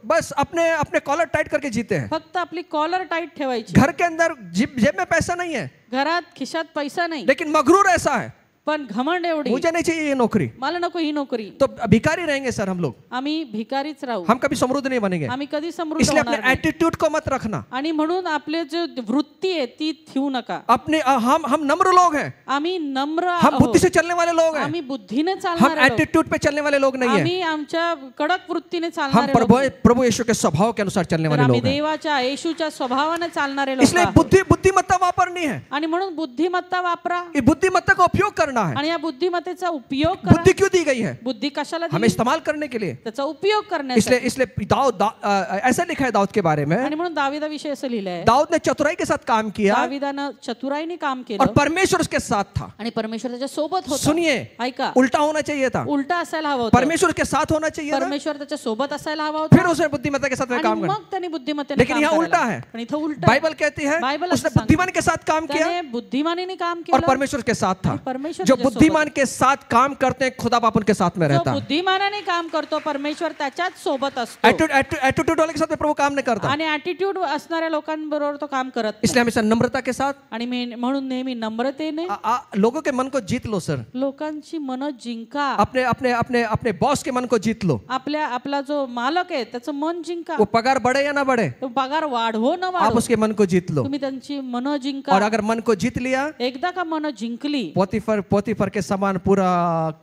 बस अपने कॉलर टाइट करके जीते हैं। फक्त आपली कॉलर टाईट ठेवायची. घर के अंदर जेब में पैसा नहीं है, घरात खिशात पैसा नाही, लेकिन मगरूर ऐसा है, पण घमंड एवढी, मुझे नहीं चाहिए ये नौकरी, मला नको ही नोकरी. तो भिखारी रहेंगे सर हम लोग, आम्ही भिकारीच राहू, हम कभी समृद्ध नहीं बनेंगे। आम्ही कधी समृद्ध इसलिए होणार अपने नाही. एटीट्यूड को मत रखना। आणि म्हणून आपले जे वृत्ती आहे ती ठेवू नका. अपने हम नम्र लोग हैं, आम्ही नम्र हम बुद्धि आहोत, से चलने वाले लोग हैं, आम्ही बुद्धीने हम चालणारे लोक. एटीट्यूड पे चलने वाले लोग नहीं हैं, आम्ही आमच्या कडक वृत्तीने हम चालणारे लोक. प्रभु यीशु के स्वभाव के अनुसार चलने तर वाले आम्ही लोग हैं। देवाच्या येशूच्या स्वभावाने चालणारे लोक इसलिए आहोत. बुद्धिमत्ता वापरनी है, आणि म्हणून बुद्धिमत्ता वापरा ये बुद्धिमत्ता का उपयोग करना है। आणि या बुद्धिमत्तेचा उपयोग करा. बुद्धि क्यों दी गई है? बुद्धी कशाला हमें दिली? इस्तेमाल करने के लिए। त्याचा उपयोग करण्यासाठी. इसलिए ऐसा लिखा है दाऊद के बारे में, आणि म्हणून दाविदाविषयी असं लिहिलंय, दाऊद ने चतुराई के साथ काम किया दाविदानं चतुराईने काम और केलं परमेश्वर उसके साथ था। आणि परमेश्वर त्याच्या सोबत होता. सुनिए, ऐका, उल्टा होना चाहिए था, उलटा असायला हवं होतं. परमेश्वर के साथ होना चाहिए था, परमेश्वर त्याच्या सोबत असायला हवा फिर होता उसने बुद्धिमत्ता के साथ में आणि काम किया। मग त्याने बुद्धिमत्तेने लेकिन काम यहाँ करायला. उल्टा है। पण इथं उलटा. बाइबल कहती है बाइबल उसने असं सांगते. बुद्धिमान के साथ काम किया त्याने बुद्धिमानीने काम और केलं. परमेश्वर के साथ था। परमेश्वर जो त्याच्या बुद्धिमान के साथ काम करते हैं खुदा बाप उनके साथ में जो रहता है। बुद्धिमानाने काम करतो परमेश्वर त्याच्याच सोबत असतो. एटीट्यूड वाले के साथ में प्रभु काम नहीं करता। आणि ऍटिट्यूड असणाऱ्या लोकांबरोबर तो काम करत नाही. इसलिए हमेशा नम्रता के साथ आणि म्हणून नेहमी नम्रतेने लोगों के मन को जीत लो सर, लोकांची मन जिंका. अपने अपने अपने अपने बॉस के मन को जीत लो। आपला जो मालक आहे त्याचं मन जिंका. वो पगार बढ़े या ना बढ़े, तो पगार वाढवो न आप वाढवो, उसके मन को जीत लो। तुम्ही त्यांची मन जिंका. और अगर मन को जीत लिया, एकदा का मन जिंकली पोतीफर के समान पूरा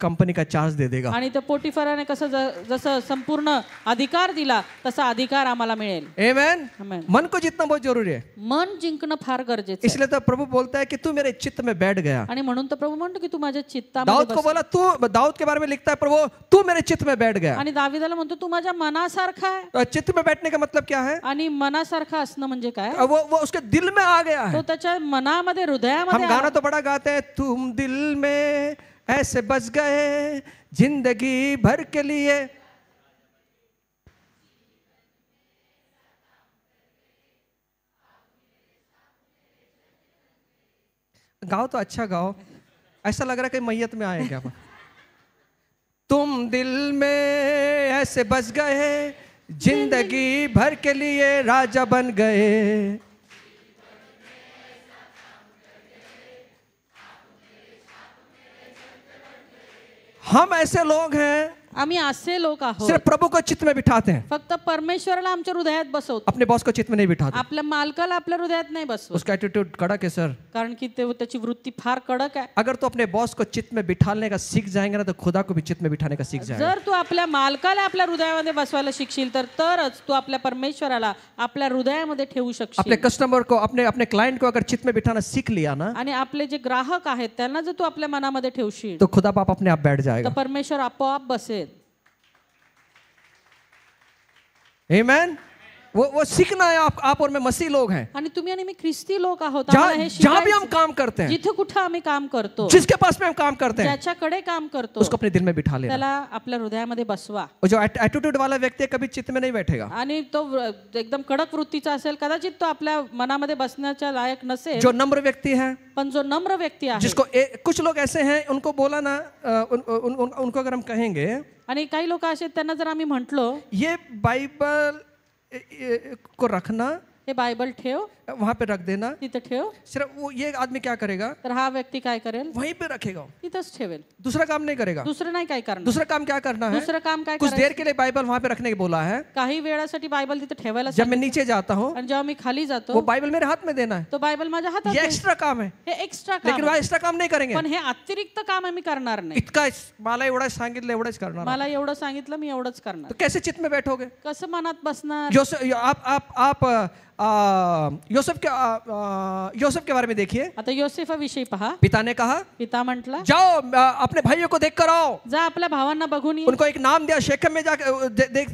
कंपनी का चार्ज दे देगा। आणि त्या पोटिफराने कसं जसं संपूर्ण अधिकार दिला तसा अधिकार आम्हाला मिळेल. आमेन। आमेन. मन को जीतना बहुत जरूरी है। मन जिंकणं फार गरजेचं आहे. इसलिए तो प्रभु बोलता है कि तू मेरे चित्त में बैठ गया। आणि म्हणून तर प्रभू म्हणतो की तू माझ्या दाऊद चित्तामध्ये को बस. बोला, तू दाऊद के बारे में लिखता है प्रभु तू मेरे चित्त में बैठ गया। आणि दाविदाला म्हणतो तू माझ्या मनासारखा आहे. तो चित्त में बैठने का मतलब क्या है? आणि मनासारखा असणं म्हणजे काय? वो उसके दिल में आ गया है। तो त्याच्या मनामध्ये हम हृदयामध्ये गाना तो बड़ा गाते हैं, तुम दिल में ऐसे बस गए जिंदगी भर के लिए। गाओ तो अच्छा गाओ, ऐसा लग रहा है कि मैयत में आए क्या? तुम दिल में ऐसे बस गए जिंदगी भर के लिए राजा बन गए। हम ऐसे लोग हैं आम्ही असे लोक आहोत सिर्फ प्रभु को चित्त में बिठाते हैं, फक्त परमेश्वराला आमच्या हृदयात बसवतो. अपने बॉस को चित्त में नहीं बिठाते। आपल्या मालकाला आपल्या हृदयात नाही बसवत, उसका एटीट्यूड कड़क है सर। कारण की त्याची वृत्ती फार कडक आहे. अगर तो अपने बॉस को चित्त में बिठाने का सीख जाएंगे ना तो खुदा को भी चित्त में बिठाने का सीख जाएगा। जर तू आपल्या मालकाला आपल्या हृदयामध्ये बसवायला शिकशील तरच तू आपल्या परमेश्वराला आपल्या हृदयामध्ये ठेवू अपने शकशील. कस्टमर को अपने क्लाइंट को अगर चित्त में बिठाना सीख लिया ना आणि आपले जे ग्राहक आहेत त्यांना जर तू आपल्या मनामध्ये ठेवशील तो खुदा बाप अपने आप बैठ तर जाएगा। परमेश्वर आपोआप बसेल. आमेन। वो सीखना है। आप और मैं मसीह लोग हैं। आणि तुम्ही आणि मी ख्रिस्ती लोक आहोत. आम्हाला हे जहां भी हम शिकायचं. काम करते हैं, जिथे कुठे आम्ही काम करतो, जिसके पास में हम काम करते हैं, ज्याच्याकडे काम करतो उसको अपने दिल में बिठा लेना। त्याला आपल्या हृदयामध्ये बसवा. और जो एटीट्यूड वाला व्यक्ति है कभी चित्त में नहीं बैठेगा। आणि तो एकदम कडक वृत्तीचा असेल कदाचित तो आपल्या मनामध्ये बसण्याच्या लायक नसेल. जो नम्र व्यक्ति है, पण जो नम्र व्यक्ती आहे, जिसको कुछ लोग ऐसे हैं उनको बोला ना उनको अगर हम कहेंगे, आणि काही लोक असे त्यांना जर आम्ही म्हटलो ये बाइबल को रखना, हे बायबल ठेव, वहां पे रख देना। तिथे ठेव. सिर्फ वो ये आदमी क्या करेगा, तर हा व्यक्ती काय करेल, वहीं पे रखेगा, तिथंच ठेवेल, दूसरा काम नहीं करेगा। दुसरं नाही काय करणार. दूसरा काम क्या करना है, दुसरं काम काय कुछ करायचं, देर के लिए बाइबल वहां पे रखने के बोला है। काही वेळासाठी बायबल तिथे ठेवायला जब मैं नीचे जाता हूँ आणि जेव्हा मी खाली वो जातो बाइबल मेरे हाथ में देना है। तो बायबल माझ्या हातात ये आहे. एक्स्ट्रा काम है, हे एक्स्ट्रा काम लेकिन आहे. वह एक्स्ट्रा काम नहीं करेंगे। पण हे अतिरिक्त काम आम्ही करणार नाही. इतका मला एवढंच सांगितलं एवढंच करणार। मला एवढं सांगितलं मी एवढंच करणार. तो कैसे चित्त में बैठोगे, कसं मनात बसणार. आप यूसुफ के बारे में देखिए। आता योसेफाविषयी पहा. पिता ने कहा पिता म्हटला जाओ अपने भाइयों को देख कर आओ, जा आपल्या भावांना बघून ये. उनको एक नाम दिया, शेखम में जाकर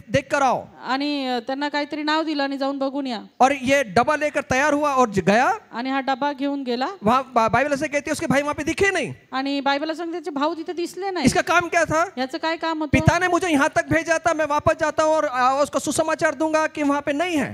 देख कर आओ। आणि त्यांना काहीतरी नाव दिलं आणि जाऊन बघून या. और ये डब्बा लेकर तैयार हुआ और गया। आणि हा डबा घेऊन गेला. वहां बाइबल ऐसे कहती है उसके भाई वहां पे दिखे नहीं। आणि बायबलला सांगते त्याचे भाऊ तिथे दिसले नाही. इसका काम क्या था, याचं काय काम होतं. पिता ने मुझे यहाँ तक भेजा था, मैं वापस जाता हूँ और उसको सुसमाचार दूंगा कि वहां पे नहीं है।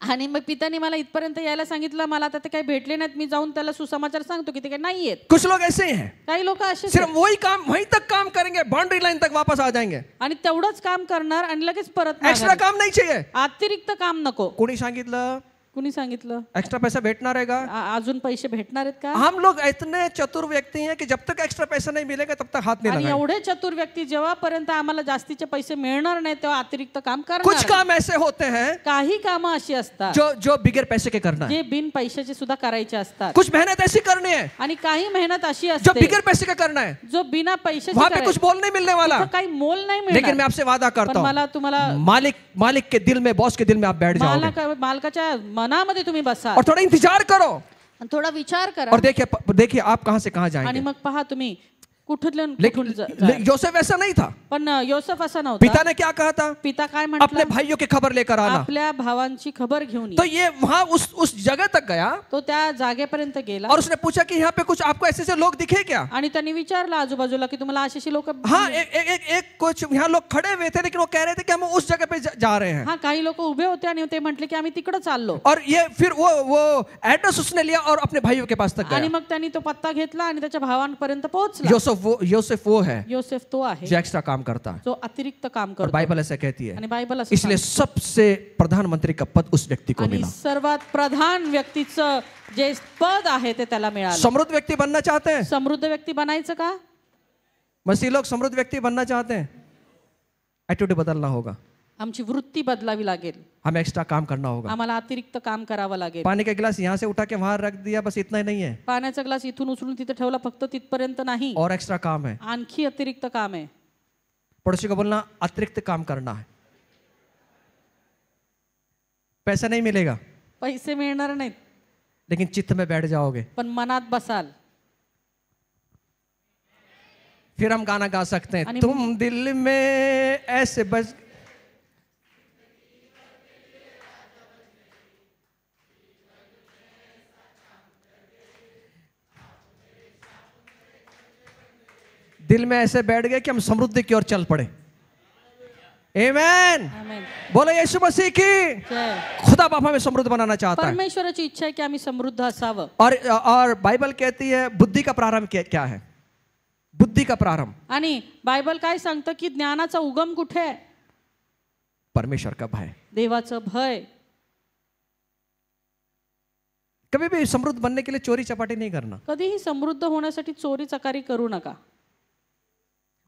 आणि मग पिताने मला इथपर्यंत यायला सांगितलं, मला आता ते काही भेटले नाहीत, मी जाऊन त्याला सुसमाचार सांगतो की ते काही नाहीयेत. कुछ लोग ऐसे ही हैं, काही लोक असे सिर्फ वही काम वहीं तक काम करेंगे, बाउंड्री लाइन तक वापस आ जाएंगे, आणि तेवढंच काम करणार आणि लगेच परत एक्स्ट्रा माघारी. काम नहीं चाहिए। अतिरिक्त काम नको. कोणी सांगितलं कुणी सांगितलं एक्स्ट्रा पैसा भेटना रहेगा। अजून पैसे भेटणार आहेत का. हम लोग इतने चतुर व्यक्ति हैं कि जब तक एक्स्ट्रा पैसा नहीं मिलेगा तब तक हाथ नहीं आणि लगाएंगे। एवढे चतुर व्यक्ती जेव्हापर्यंत आम्हाला जास्तीचे पैसे मिळणार नाही तेव्हा अतिरिक्त काम कुछ करणार. काम ऐसे होते हैं काही कामं अशी असतात जो बिगर पैसे के करना है, जे बिन पैशाचे सुद्धा करायचे असतात. कुछ मेहनत ऐसी करनी है आणि काही मेहनत अशी जो असते बिगर पैसे का करना है, जो बिना पैशाची वहां पे कुछ करायची. बोल नहीं मिलने वाला। तिथं काही मोल नाही लेकिन मैं मिळणार. आपसे वादा करता पण मला हूँ तुम्हाला मालिक के दिल में, बॉस के दिल में आप बैठ जाओगे मालकाच्या मनामध्ये तुम्ही बसा और थोड़ा इंतजार करो आणि थोडा विचार करा. और देखिए आप कहां से कहां आणि जाएंगे। मग पहा तुम्ही कुठून लेकिन योसेफ ऐसा नहीं था। पण योसेफ असा नव्हता. पिता ने क्या कहा था, पिता काय अपने म्हटलं, भाइयों की खबर लेकर आना। आपल्या भावांची खबर घेऊन तो ये. ये वहां उस जगह तक गया तो त्या जागेपर्यंत गेला और उसने पूछा कि यहाँ पे कुछ आपको ऐसे ऐसे लोग दिखे क्या। आणि त्यांनी विचारलं आजूबाजूला की तुम्हाला अशी लोक. हाँ एक कुछ यहाँ लोग खड़े हुए थे, लेकिन वो कह रहे थे कि हम उस जगह पे जा रहे हैं। हा काही लोक उभे होते आणि ते म्हटले की आम्ही तिकडे चाललो. और ये फिर वो एड्रेस उसने लिया और अपने भाइयों के पास तक आणि गया। मग त्यांनी तो पत्ता घेतला आणि त्याच्या भावांपर्यंत पोहोचला. योसेफ वो है योसेफ तो आहे जो एक्स्ट्रा काम करता है, जो अतिरिक्त काम और करतो. बाइबल ऐसा कहती है। आणि बायबल असं इसलिए सबसे प्रधानमंत्री का पद उस व्यक्ति को आणि मिला। सर्वात प्रधान व्यक्तीचं जे पद आहे ते त्याला मिळालं. समृद्ध व्यक्ति बनना चाहते हैं, समृद्ध व्यक्ती बनायचं का. मसीह लोग समृद्ध व्यक्ति बनना चाहते हैं, एटीट्यूड बदलना होगा, आमची वृत्ती बदलावी लागेल. हमें एक्स्ट्रा काम करना होगा। आम्हाला अतिरिक्त काम करावं लागेल. पानी का गिलास यहाँ से उठा के वहां रख दिया, बस इतना ही नहीं है, पाण्याचा ग्लास इथून उचलून तिथे ठेवला फक्त तिथपर्यंत नाही, और एक्स्ट्रा काम है। आणखी अतिरिक्त काम आहे. पड़ोसी को बोलना अतिरिक्त काम करना है। पैसा नहीं मिलेगा पैसे मिळणार नाहीत लेकिन चित्त में बैठ जाओगे, पण मनात बसाल. फिर हम गाना गा सकते हैं, आणि- तुम दिल में ऐसे बस। दिल में ऐसे बैठ गए कि हम समृद्धि की ओर चल पड़े। आमेन। आमेन. बोलो यीशु मसीह की जय. खुदा बाप हमें समृद्ध बनाना चाहता है। परमेश्वराची इच्छा आहे की आम्ही समृद्ध असावं. और बाइबल कहती है बुद्धि का प्रारंभ क्या है, बुद्धि का प्रारंभ आणि बायबल काय सांगतं की ज्ञानाचा उगम कुठे आहे. परमेश्वर का भय। देवाचं भय. कभी भी समृद्ध बनने के लिए चोरी चपाटी नहीं करना। कधीही समृद्ध होण्यासाठी चोरी चकारी करू नका.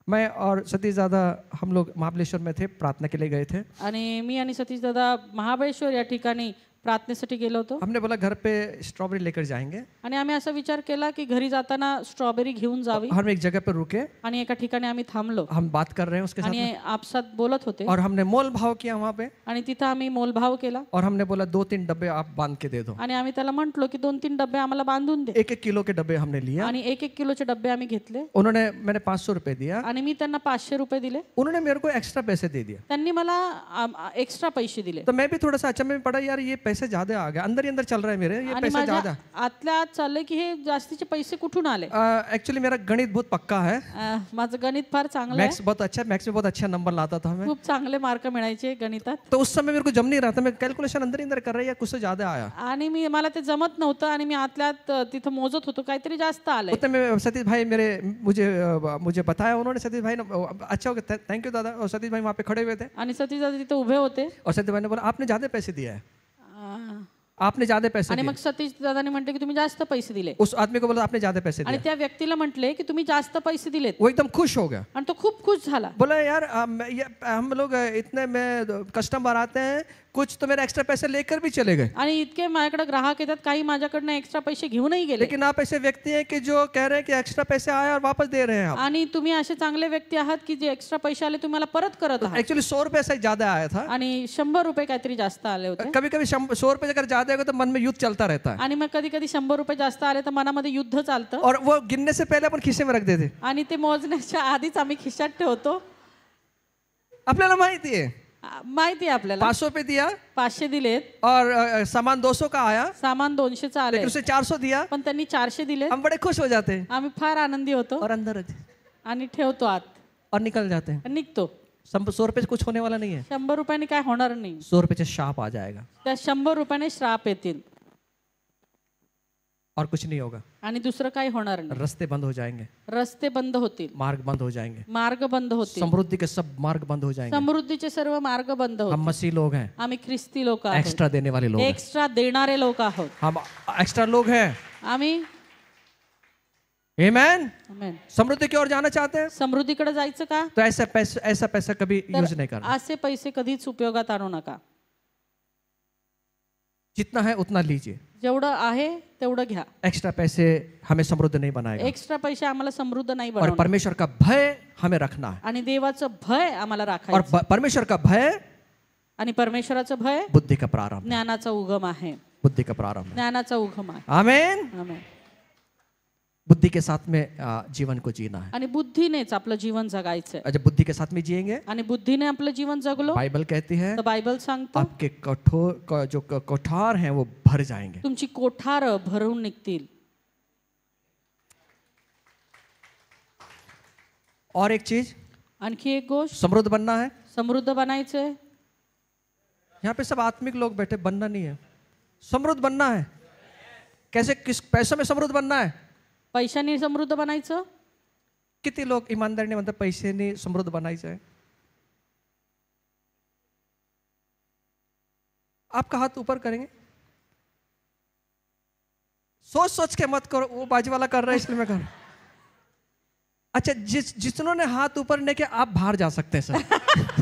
मैं और सतीश दादा हम लोग महाबलेश्वर में थे, प्रार्थना के लिए गए थे। आणि मी आणि सतीश दादा महाबळेश्वर या ठिकाणी प्रार्थनेसाठी गेलो होतो. हमने बोला घर पे स्ट्रॉबेरी लेकर जाएंगे, आणि आम्ही असा विचार केला की घरी जाताना स्ट्रॉबेरी घेऊन जावी. हम एक जगह पे रुके, आणि एका ठिकाणी आम्ही थांबलो हम बात कर रहे हैं उसके साथ आणि में, आपसात बोलत होते. और हमने मोल भाव किया वहां पे, आणि तिथं आम्ही मोलभाव केला. और हमने बोला 2-3 डब्बे आप बांध के दे दो। आणि आम्ही त्याला म्हटलो की 2-3 डब्बे आम्हाला बांधून दे. 1-1 किलो के डब्बे हमने लिया। आणि 1-1 किलोचे डब्बे आम्ही घेतले. मैंने 500 रुपए दिया, आणि मी त्यांना 500 रुपये दिले. उन्होंने मेरे को एक्स्ट्रा पैसे दे दिया। त्यांनी मला एक्स्ट्रा पैसे दिले. तो मैं भी थोड़ा सा अचंभे में पड़ा, यार ये पैसे ज्यादा आ गए, अंदर ही अंदर चल रहा है मेरे, ये आणि पैसे माझ्या ज्यादा। आतल्या आत चाललंय की हे जास्तीचे पैसे कुठून आले. एक्चुअली मेरा गणित बहुत पक्का है, माझं गणित फार चांगलं मैथ्स आहे. बहुत अच्छा, मैथ्स में बहुत अच्छा नंबर लाता था मैं। खूप चांगले मार्क मिळायचे गणितात. तो उस समय मेरे को जम नहीं रहा था, मैं कैलकुलेशन अंदर ही अंदर कर रही है, कुछ से ज्यादा आया। आणि मला ते जमत नव्हतं आणि मी आतल्यात तिथं मोजत होतो काहीतरी जास्त आलंय. उतने में सतीश भाई मुझे बताया उन्होंने, सतीश भाई ने अच्छा हो गया, थैंक यू दादा। और सतीश भाई वहाँ पे खड़े हुए थे, आणि सतीश दादा तिथे उभे होते. और सतीश भाई ने बोला आपने ज्यादा पैसे दिया है, आपने ज्यादा पैसे आणि दिए। मग सतीश दादाने म्हटले की तुम्ही जास्त पैसे दिले उस आदमी को बोला आपने ज्यादा पैसे आणि दिए। त्या व्यक्तीला म्हटले की तुम्ही जास्त पैसे दिलेत वो एकदम खुश हो गया, आणि तो खूप खुश झाला. बोला यार हम लोग इतने में कस्टमर आते हैं, कुछ तो मेरे एक्स्ट्रा पैसे लेकर भी चले गए, आणि इतके माझ्याकडे ग्राहक येतात, काही माझ्याकडनं एक्स्ट्रा पैसे घेऊनही गेले. लेकिन आप ऐसे व्यक्ति हैं कि जो कह रहे हैं कि एक्स्ट्रा पैसे आए और वापस दे रहे हैं आप। आणि तुम्ही असे चांगले व्यक्ती आहात की जे एक्स्ट्रा पैसे आले तुम्हाला परत करत आहात. एक्चुअली 100 रुपये से ज्यादा आया था। आणि 100 रुपये काहीतरी जास्त आले होते. कभी कभी 100 रुपये अगर ज्यादा होगा तो मन में युद्ध चलता रहता है, आणि मग कधी कधी 100 रुपये जास्त आले तर मनामध्ये युद्ध चालतं और वो गिनने से पहले अपन खिसे में रख देते। आणि ते मोजण्याच्या आधीच आम्ही खिशात ठेवतो. आपल्याला माहिती है, माहिती आहे आपल्याला 500 पे दिया 500 दिलेत, और सामान 200 का आया, सामान 200चं आले, लेकिन उसे 400 दिया, पण त्यांनी 400 दिले. हम बड़े खुश हो जाते हैं आम्ही फार आनंदी होतो और अंदर आणि ठेवतो आत और निकल जाते हैं। आणि निघतो. 100 रुपये से कुछ होने वाला नहीं है, 100 रुपयाने काय होणार नाही. 100 रुपये से शाप आ जाएगा त्या 100 रुपयाने श्राप येतील और कुछ नहीं होगा। आणि दुसरं काही होणार नाही. रास्ते बंद हो जाएंगे, रस्ते बंद होतील, मार्ग बंद हो जाएंगे, मार्ग बंद होतील, समृद्धि के सब मार्ग बंद हो जाएंगे। समृद्धीचे सर्व मार्ग बंद हम होतील. मसीह लोग हैं, आम्ही ख्रिस्ती लोक आहोत, एक्स्ट्रा देने वाले लोग हैं, एक्स्ट्रा देणारे लोक आहोत. हम एक्स्ट्रा लोग हैं। आम्ही आमेन। आमेन. समृद्धि की ओर जाना चाहते हैं समृद्धीकडे जायचं का? तो ऐसा पैसा कभी यूज नहीं करना। असे पैसे कधीच उपयोगात आणू नका. जितना है उतना लीजिए, जेवढं आहे तेवढं घ्या. एक्स्ट्रा पैसे हमें समृद्ध नहीं बनाएगा, एक्स्ट्रा पैसे आम्हाला समृद्ध नाही और बनवणार. परमेश्वर का भय हमें रखना है, आणि देवाचं भय आम्हाला और राखायचं. परमेश्वर का भय आणि परमेश्वराचं भय बुद्धि का प्रारंभ, ज्ञानाचा उगम आहे. बुद्धि का प्रारंभ है। ज्ञानाचा उगम आहे. आमेन। आमेन. बुद्धि के साथ में जीवन को जीना है। आणि बुद्धीनेच आपलं जीवन जगायचंय. जब बुद्धि के साथ में जिएंगे, आणि बुद्धीने आपलं जीवन जगलो बाइबल कहती है तर बायबल सांगतो आपके जो कोठार हैं वो भर जाएंगे। तुमची कोठार भरून निघतील. और एक चीज, आणखी एक गोष्ट, समृद्ध बनना है। समृद्ध बनायचंय. यहाँ पे सब आत्मिक लोग बैठे, बनना नहीं है, समृद्ध बनना है। कैसे, किस पैसों में समृद्ध बनना है? पैशाने समृद्ध बनायचं. किती लोग ईमानदारीने म्हणतात पैशाने समृद्ध बनायचं आहे? आपका हाथ ऊपर करेंगे, सोच सोच के मत करो, वो बाजू वाला कर रहा है इसलिए मैं कर रहा हूं। अच्छा, जिन्होंने हाथ ऊपर नहीं किया आप बाहर जा सकते हैं सर।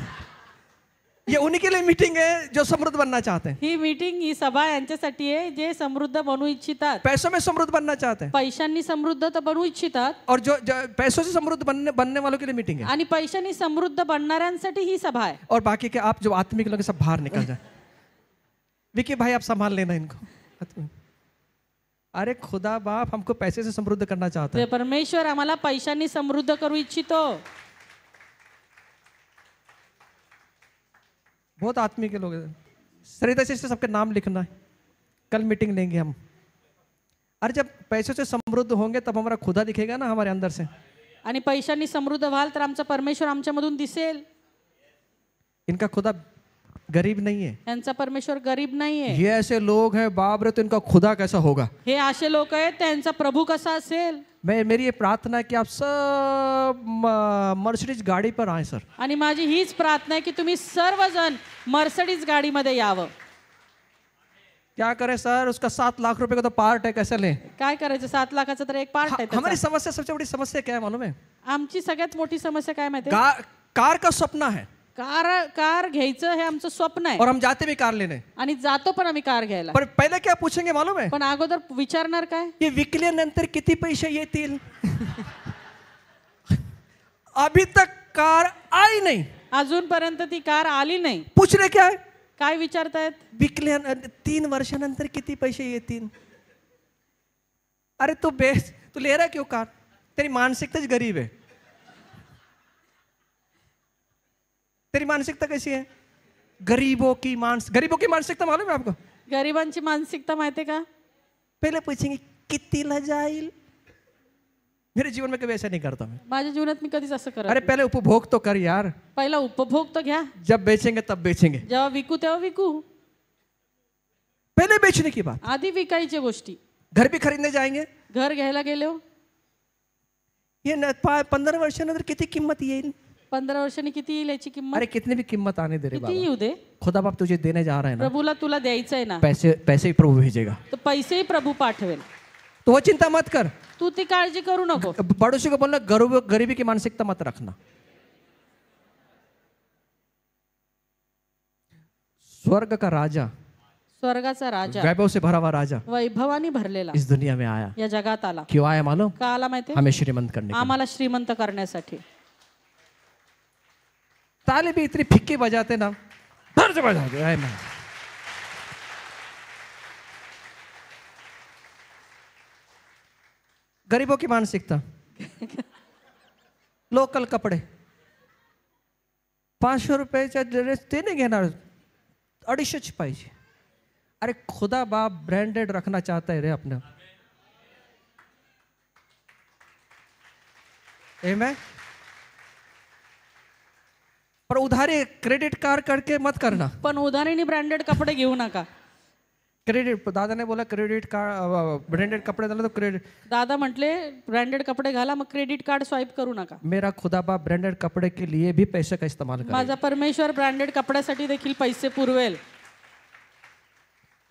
ये उन्हीं के लिए मीटिंग है जो समृद्ध बनना चाहते हैं। ही मीटिंग, ही सभा यांच्यासाठी आहे जे समृद्ध बनू इच्छितात. पैसों में समृद्ध बनना चाहते हैं, पैशांनी समृद्ध तर बनू इच्छितात. और जो पैसों से समृद्ध बनने वालों के लिए मीटिंग है, आणि पैशांनी समृद्ध बनणाऱ्यांसाठी ही सभा आहे. और बाकी के आप जो आत्मिक लोग हैं, सब बाहर निकल जाए। विकी भाई आप संभाल लेना इनको। अरे खुदा बाप हमको पैसे से समृद्ध करना चाहता है। परमेश्वर आम्हाला पैशांनी समृद्ध करू इच्छितो. बहुत आत्मिक के लोग हैं। सरिता से सबके नाम लिखना है, कल मीटिंग लेंगे हम। अरे जब पैसों से समृद्ध होंगे तब हमारा खुदा दिखेगा ना हमारे अंदर से। आणि पैशांनी समृद्ध व्हाल तर आमचा परमेश्वर आमच्यामधून दिसेल. इनका खुदा गरीब नहीं है, यांचा परमेश्वर गरीब नाहीये. ये ऐसे लोग हैं बाप रे, तो इनका खुदा कैसा होगा? हे असे लोक आहेत, त्यांचा प्रभू कसा असेल. मेरी ये प्रार्थना है कि आप सब मर्सिडीज गाड़ी पर आए सर। आणि माझी हीच प्रार्थना आहे की तुम्ही सर्वजण मर्सिडीज गाडीमध्ये यावं. क्या करें सर, उसका 7 लाख रुपए का तो पार्ट है, कैसे लें? काय करायचं, 7 लाखाचा तर एक पार्ट आहे हमारी त्याचा. समस्या, सबसे बड़ी समस्या क्या है मालूम है? आमची सगळ्यात मोठी समस्या काय माहिती? कार का सपना है, कार घ्यायचं हे आमचं स्वप्न आहे. और हम जाते भी कार लेने, आणि जातो पण आम्ही कार घ्यायला. पर पहले क्या पूछेंगे मालूम है? पण अगोदर विचारणार काय? ये विकल्यानंतर किती पैसे येतील? अभी तक कार आई नहीं, अजूनपर्यंत ती कार आली नाही. पूछ रहे क्या है? काय विचारतायत? 3 वर्षानंतर किती पैसे येतील? अरे तू ले रहा क्यों कार? तेरी मानसिकताच गरीब है। तेरी मानसिकता कैसी है? गरीबों की मानसिकता मालूम है आपको? गरिबांची मानसिकता माहिती का? पहले पूछेंगे कितीला जाईल। मेरे जीवन में कभी ऐसा नहीं करता मैं। माझ्या जीवनात मी कधीच असं करत अरे नाही. पहले उपभोग तो कर यार, पहिला उपभोग तर घ्या. जब बेचेंगे तब बेचेंगे, जेव्हा विकू तेव्हा विकू. पहले बेचने की बात। आधी विकायच्या गोष्टी. घर भी खरीदने जाएंगे, घर घ्यायला गेलो, ये 15 वर्षानंतर किती किंमत येईल? 15 वर्षांनी किती येईल याची किंमत? अरे कितनी भी कीमत आने दे रे किती बाबा, येऊ दे, खुदा बाप तुझे देने जा रहा है ना, प्रभूला तुला द्यायचंय ना, पैसे पैसे ही प्रभु भेजेगा. तर पैसेही प्रभू पाठवेल. तो वो चिंता मत कर. तू ती काळजी करू नको. पड़ोसी को बोलना गरीबी की मानसिकता मत रखना. स्वर्ग का राजा, स्वर्गाचा राजा, वैभव से भरा हुआ राजा वैभवानी भरलेला इस दुनिया में आया. या जगात आला. क्यों आया मालूम? का आला माहितीये? हमें श्रीमंत करने के लिए. आम्हाला श्रीमंत करण्यासाठी. ताली भी इतनी फिक्की बजाते ना, धर से बजाते. आए ना. गरीबों की मानसिकता, लोकल कपडे, 500 रुपयाचा ड्रेस ते नाही घेणार, 250ची पाहिजे. अरे खुदा बाप ब्रांडेड रखना चाहता है रे अपना. आमेन. पर उधारी क्रेडिट कार्ड करके मत करना. पण उधारीने ब्रँडेड कपडे घेऊ नका. क्रेडिट, दादा ने बोला क्रेडिट कार्ड ब्रांडेड कपड़े डालो तो क्रेडिट. दादा म्हटले ब्रँडेड कपडे घाला, मग क्रेडिट कार्ड स्वाईप करू नका. मेरा खुदा बाप ब्रांडेड कपड़े के लिए भी पैसे का इस्तेमाल करेगा. माझा परमेश्वर ब्रँडेड कपड्यासाठी देखील पैसे पुरवेल.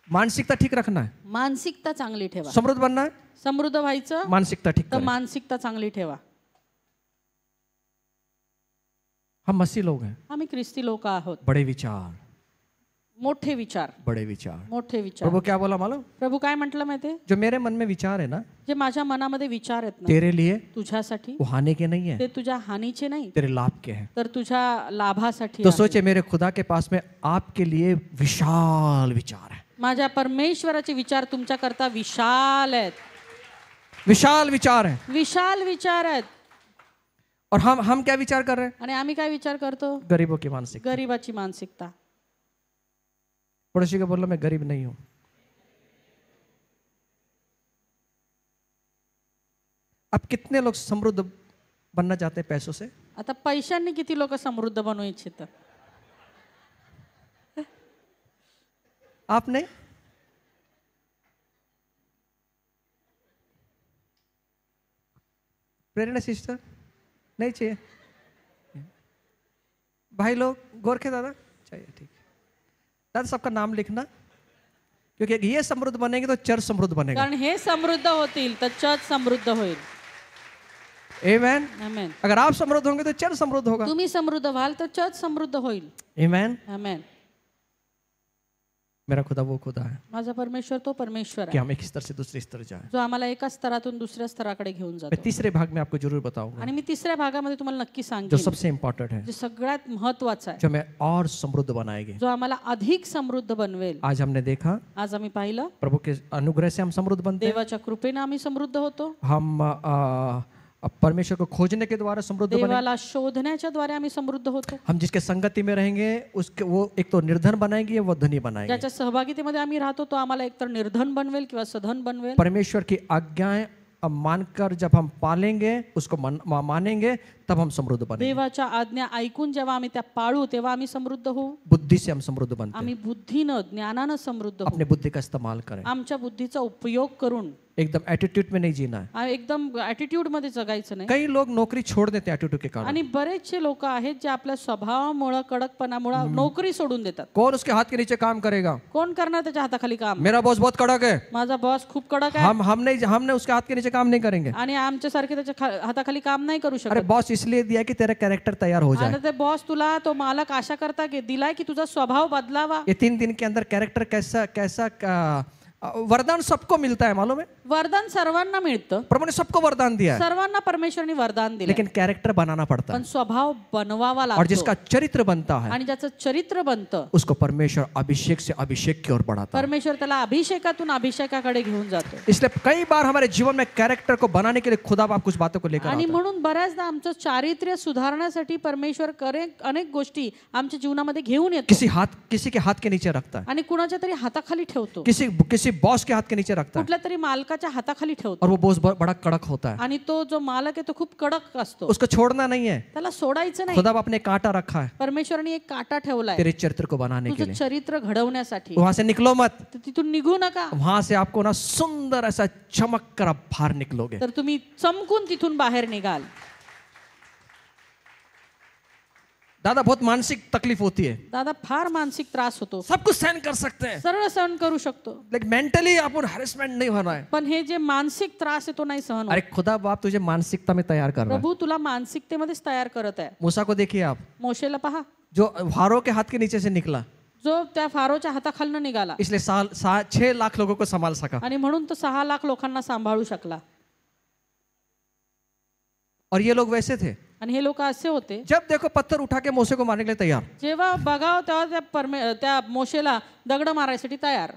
मानसिकता ठीक रखना है. मानसिकता चांगली ठेवा. समृद्ध बनना है, समृद्ध व्हायचं मानसिकता ठीक तर करें. मानसिकता चांगली ठेवा. हम मसीह लोग हैं. आम्ही ख्रिस्ती लोक आहोत. बड़े विचार, मोठे विचार, बड़े विचार. मोठे विचार. प्रभु क्या बोला मालूम? प्रभू काय म्हटलं माहितीये? जो मेरे मन में विचार है ना, जे माझ्या मनामध्ये विचार आहेत ना, तेरे लिए तुझ्यासाठी वो हानि के नहीं है, ते तुझ्या हानीचे नाही, तेरे लाभ के हैं. तर तुझ्या लाभासाठी तो आहे. सोचे मेरे खुदा के पास में आपके लिए विशाल विचार है. माझ्या परमेश्वराचे विचार तुमच्या करता विशाल आहेत. विशाल विचार है. विशाल विचार आहेत. और हम क्या विचार कर रहे हैं? आणि आम्ही काय विचार करतो? गरीबों की मानसिकता. गरीबाची मानसिकता. पड़ोसी को बोलो मैं गरीब नहीं हूं. अब कितने लोग समृद्ध बनना चाहते हैं पैसों से? आता पैशांनी किती लोक समृद्ध बनू इच्छितात? आपने प्रेरणा सिस्टर नहीं चाहिए? भाई लोग गोरखे दादा चाहिए? ठीक है दादा, सबका नाम लिखना, क्योंकि ये समृद्ध बनेंगे तो चर्च समृद्ध बनेगा. कारण हे समृद्ध होतील तर चर्च समृद्ध होईल. आमेन. आमेन. अगर आप समृद्ध होंगे तो चर्च समृद्ध होगा. तुम्ही समृद्ध व्हाल तर चर्च समृद्ध होईल. आमेन. आमेन. मेरा खुदा वो खुदा है माझा परमेश्वर तो परमेश्वर कि आहे हम एक स्तर से दूसरे स्तर जाए. जो आम्हाला एका स्तरातून दुसऱ्या स्तराकडे घेऊन मैं जातो. तीसरे भाग में आपको जरूर बताऊंगा आणि मी तिसऱ्या भागामध्ये तुम्हाला नक्की जो सांगेन सबसे इम्पोर्टेंट है, जे सगळ्यात महत्वाचं आहे, जो हमें और समृद्ध बनाएगी. जो आम्हाला अधिक समृद्ध बनवेल. आज हमने देखा आज आम्ही पाहिलं प्रभु के अनुग्रह से हम समृद्ध बनते हैं. देवाच्या कृपेने आम्ही समृद्ध होतो. हम परमेश्वर को खोजने के द्वारा समृद्ध बने. देवाला शोधण्याच्या द्वारे आम्ही समृद्ध होतो. हम जिसके संगति में रहेंगे उसके वो एक तो निर्धन बनाएगी या वो धनी बनाएगी. ज्याच्या सहभागितेमध्ये आम्ही राहतो तो आम्हाला एकतर निर्धन बनवेल किंवा सधन बनवेल. परमेश्वर की आज्ञाएं अब मानकर जब हम पालेंगे, उसको मानेंगे, तब हम समृद्ध बनेंगे. देवाच्या आज्ञा ऐकून जेव्हा आम्ही त्या पाळू तेव्हा आम्ही समृद्ध होऊ. बुद्धि से हम समृद्ध बनते हैं. आम्ही बुद्धीनं ज्ञानानं समृद्ध होऊ. अपने बुद्धि का इस्तेमाल करें. आमच्या बुद्धीचा उपयोग करून एकदम एटीट्यूड में नहीं जीना है. एकदम ऍटिट्यूड मध्ये जगायचं नाही. कई लोग नौकरी छोड़ देते हैं एटीट्यूड के कारण. आणि बरेचसे लोक आहेत जे आपल्या स्वभावामुळे कडकपणामुळे नोकरी सोडून देतात. कौन उसके हाथ के नीचे काम करेगा? कोण करणार त्याच्या हाताखाली काम? मेरा बॉस बहुत कड़क है, माझा बॉस खूप कडक आहे हमने उसके हाथ के नीचे काम नहीं करेंगे. आणि आमच्यासारखे त्याच्या हाताखाली काम नाही करू अरे शकत. बॉस इसलिए दिया कि तेरा कैरेक्टर तैयार हो जाए. आणि ते बॉस तुला तो मालक आशा करता की दिलाय की तुझा स्वभाव बदलावा. ये 3 दिन के अंदर कैरेक्टर कैसा कैसा वरदान सबको मिलता है, मालूम है? वरदान सर्वांना मिळतं. प्रभु ने सबको वरदान दिया है, सर्वांना परमेश्वरने वरदान दिले, लेकिन कैरेक्टर बनाना पड़ता पण है. स्वभाव बनवावा और लागतो. जिसका चरित्र बनता है आणि ज्याचं चरित्र बनतं उसको परमेश्वर अभिषेक से अभिषेक की ओर बढ़ाता है. परमेश्वर त्याला अभिषेकातून अभिषेकाकडे घेऊन जातो. इसलिए कई बार हमारे जीवन में कैरेक्टर को बनाने के लिए खुदा बाप कुछ बातों को लेकर आणि आता है. म्हणून बऱ्याचदा आमचं चारित्र्य सुधारण्यासाठी परमेश्वर अनेक गोष्टी आमच्या जीवनामध्ये घेऊन येतो. किसी के हाथ के नीचे रखता है, आणि कुणाच्या तरी हाताखाली ठेवतो. किसी बॉस के हाथ के नीचे रखता है, कुठल्या तरी मालकाच्या हाताखाली ठेवतो. और वो बॉस बड़ा कड़क होता है. आणि तो जो मालक आहे तो खूप कडक असतो. उसको छोड़ना नहीं है. त्याला सोडायचं नाही. खुदा बाप ने कांटा रखा है परमेश्वराने एक काटा ठेवलाय तेरे चरित्र को बनाने के तुझं लिए. चरित्र घडवण्यासाठी. वहां से निकलो मत. तर तिथून निघू नका. वहां से आपको ना सुंदर ऐसा चमक कर आप बाहर निकलोगे. तर तुम्ही चमकून तिथून बाहेर निघाल. दादा बहुत मानसिक तकलीफ होती है, दादा फार मानसिक त्रास होतो, सब कुछ सहन कर सकते हैं, सरळ सहन करू शकतो, लेकिन मेंटली आपण हॅरेसमेंट नहीं होना है. पण हे जे मानसिक त्रास आहे तो नाही सहन होत. अरे खुदा बाप तुझे मानसिकता में तैयार कर रहा है. प्रभू तुला मानसिकतेमध्येच तयार करत आहे. मूसा को देखिए आप, मोशेला पहा, जो फारो के हाथ के नीचे से निकला, जो त्या फारोच्या हाताखालनं निघाला इसलिए 6 लाख लोगों को संभाल सका. आणि म्हणून तो 6 लाख लोकांना सांभाळू शकला. और ये लोग वैसे थे, आणि हे लोक असे होते, जब देखो पत्थर उठा के मूसे को मारने के लिए तैयार. जेव्हा बघाव तेव्हा त्या मोशेला दगड मारायसाठी तयार.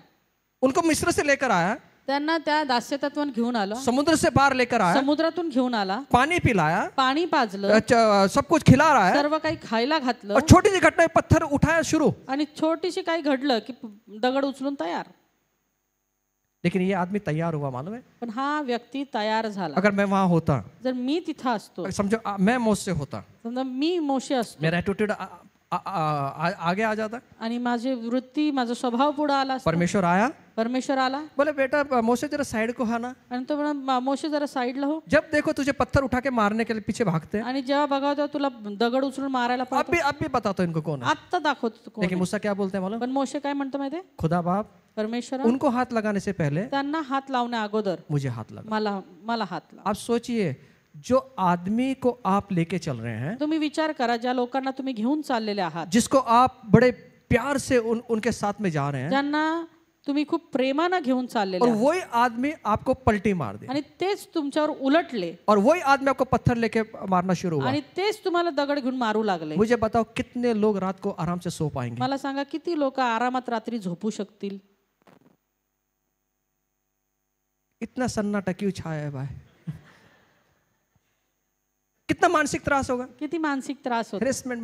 उनको मिस्र से लेकर आया, त्यांना त्या दास्यतत्वान घेऊन आलं, समुद्र से बाहर लेकर आया, समुद्रातून घेऊन आला, पानी पिलाया, पाणी पाजलं, सब कुछ खिला रहा है. सर्व काही खायला घातलं, और छोटी सी घटना में पत्थर उठाया शुरू. आणि छोटीशी काही घडलं की दगड उचलून तयार. लेकिन ये आदमी तैयार हुआ, मालूम है. पण हा व्यक्ती तयार झाला. अगर मैं वहां होता, जर मी तिथं असतो, समझो मैं मोसे होता, समजा मी मोशे असतो मेरा एटीट्यूड आगे आ जाता. आणि माझी वृत्ती, माझा स्वभाव पुढे आला असता. परमेश्वर आया, परमेश्वर आला बोले बेटा मोसे जरा साइड को आना. आणि तो म्हणा मोशे जरा साईडला हो. जब देखो तुझे पत्थर उठा के मारने के लिए पीछे भागते हैं. आणि जेव्हा बघावं तेव्हा तुला दगड उचलून मारायला पळतो. अब भी बताता हूं इनको कौन है. आत्ता दाखवतो कोण लेकिन आहे. मूसा क्या बोलते हैं मालूम. पण मोशे काय म्हणतो माहितीये, खुदा बाप परमेश्वर उनको हाथ लगाने से पहले त्यांना हात लावण्या अगोदर मुझे हाथ लगा. मला हात लाव. आप सोचिए, जो आदमी को आप लेके चल रहे हैं, तुम्ही विचार करा, ज्या लोकांना तुम्ही घेऊन चाललेले आहात, जिसको आप बड़े प्यार से उनके साथ में जा रहे हैं, ज्यांना तुम्ही खूप प्रेमानं घेऊन चाललेले और आहात, वही आदमी आपको पलटी मार दे, आणि तेच तुमच्यावर उलटले, और वही आदमी आपको पत्थर लेके मारना शुरू हुआ. आणि तेच तुम्हाला दगड घेऊन मारू लागले. मुझे बताओ कितने लोग रात को आराम से सो पाएंगे. मला सांगा, किती लोक आरामात रात्री झोपू शकतील. इतना सन्नाटा क्यों छाया है भाई. कितना मानसिक त्रास होगा, किती मानसिक त्रास होता, हरेसमेंट,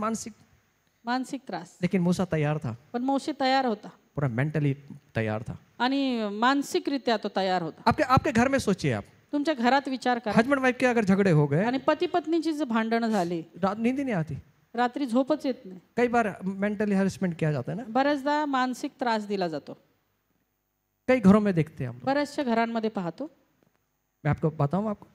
मानसिक त्रास. लेकिन मूसा तैयार था, पण मोशे तयार होता, पूरा मेंटली तैयार था. आणि मानसिकरित्या तो तयार होता. आपके घर में सोचिए, आप तुमच्या घरात विचार करा, हस्बैंड वाइफ के अगर झगड़े हो गए, आणि पती पत्नीची जर भांडणं झाली, रात नींद ही नहीं आती. रात्री झोपच येत नाही. कई बार मेंटली हरेसमेंट किया जाता है ना. बऱ्याचदा मानसिक त्रास दिला जातो. कई घरों में देखते हैं हम लोग. बऱ्याचशा घरांमध्ये पाहतो. मैं आपको बताऊं, आपको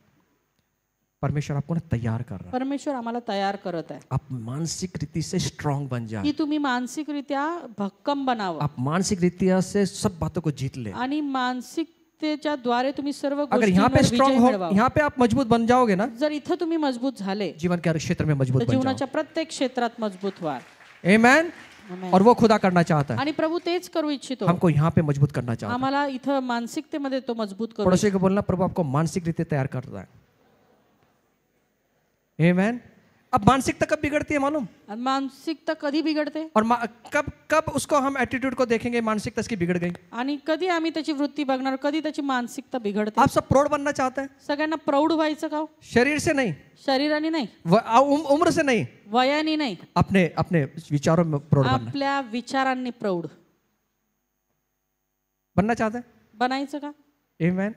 परमेश्वर आपको ना तैयार कर रहा है. परमेश्वर आम्हाला तयार करत आहे आप मानसिक रीति से स्ट्रांग बन जाए, की तुम्ही मानसिकरित्या भक्कम बनावं, आप मानसिक रीतिया से सब बातों को जीत ले. आणि मानसिकतेच्या द्वारे तुम्ही सर्व अगर यहाँ पे गोष्टींवर स्ट्रांग विजय हो, मिळवावा. यहाँ पे आप मजबूत बन जाओगे ना, जर इथं तुम्ही मजबूत झाले जीवन के हर क्षेत्र में मजबूत तर बन जाओ. जीवनाच्या प्रत्येक क्षेत्रात मजबूत व्हाल. आमेन. और वो खुदा करना चाहता है. आणि प्रभु तेच करू इच्छितो. हमको यहाँ पे मजबूत करना चाहता है. आम्हाला इथं मानसिकतेमध्ये तो मजबूत करू. पड़ोसी को बोलना, प्रभु आपको मानसिक रीति तैयार कर रहा है. आमेन. अब मानसिकता कब बिगड़ती है मालूम. आणि मानसिकता कधी बिघडते, और कब उसको हम एटीट्यूड को देखेंगे, मानसिकता इसकी बिगड़ गई. आणि कधी आम्ही त्याची वृत्ती बघणार, कधी त्याची मानसिकता बिघडते. आप सब प्रौढ़ बनना चाहते हैं, सगळ्यांना प्रौढ व्हायचं का हो? शरीर से नहीं, शरीराने नाही, उम्र से नहीं, वयाने नाही, अपने अपने विचारों में प्रौढ़ बनना. आपल्या विचारांनी प्रौढ बनना चाहते हैं. बनायचं का. आमेन.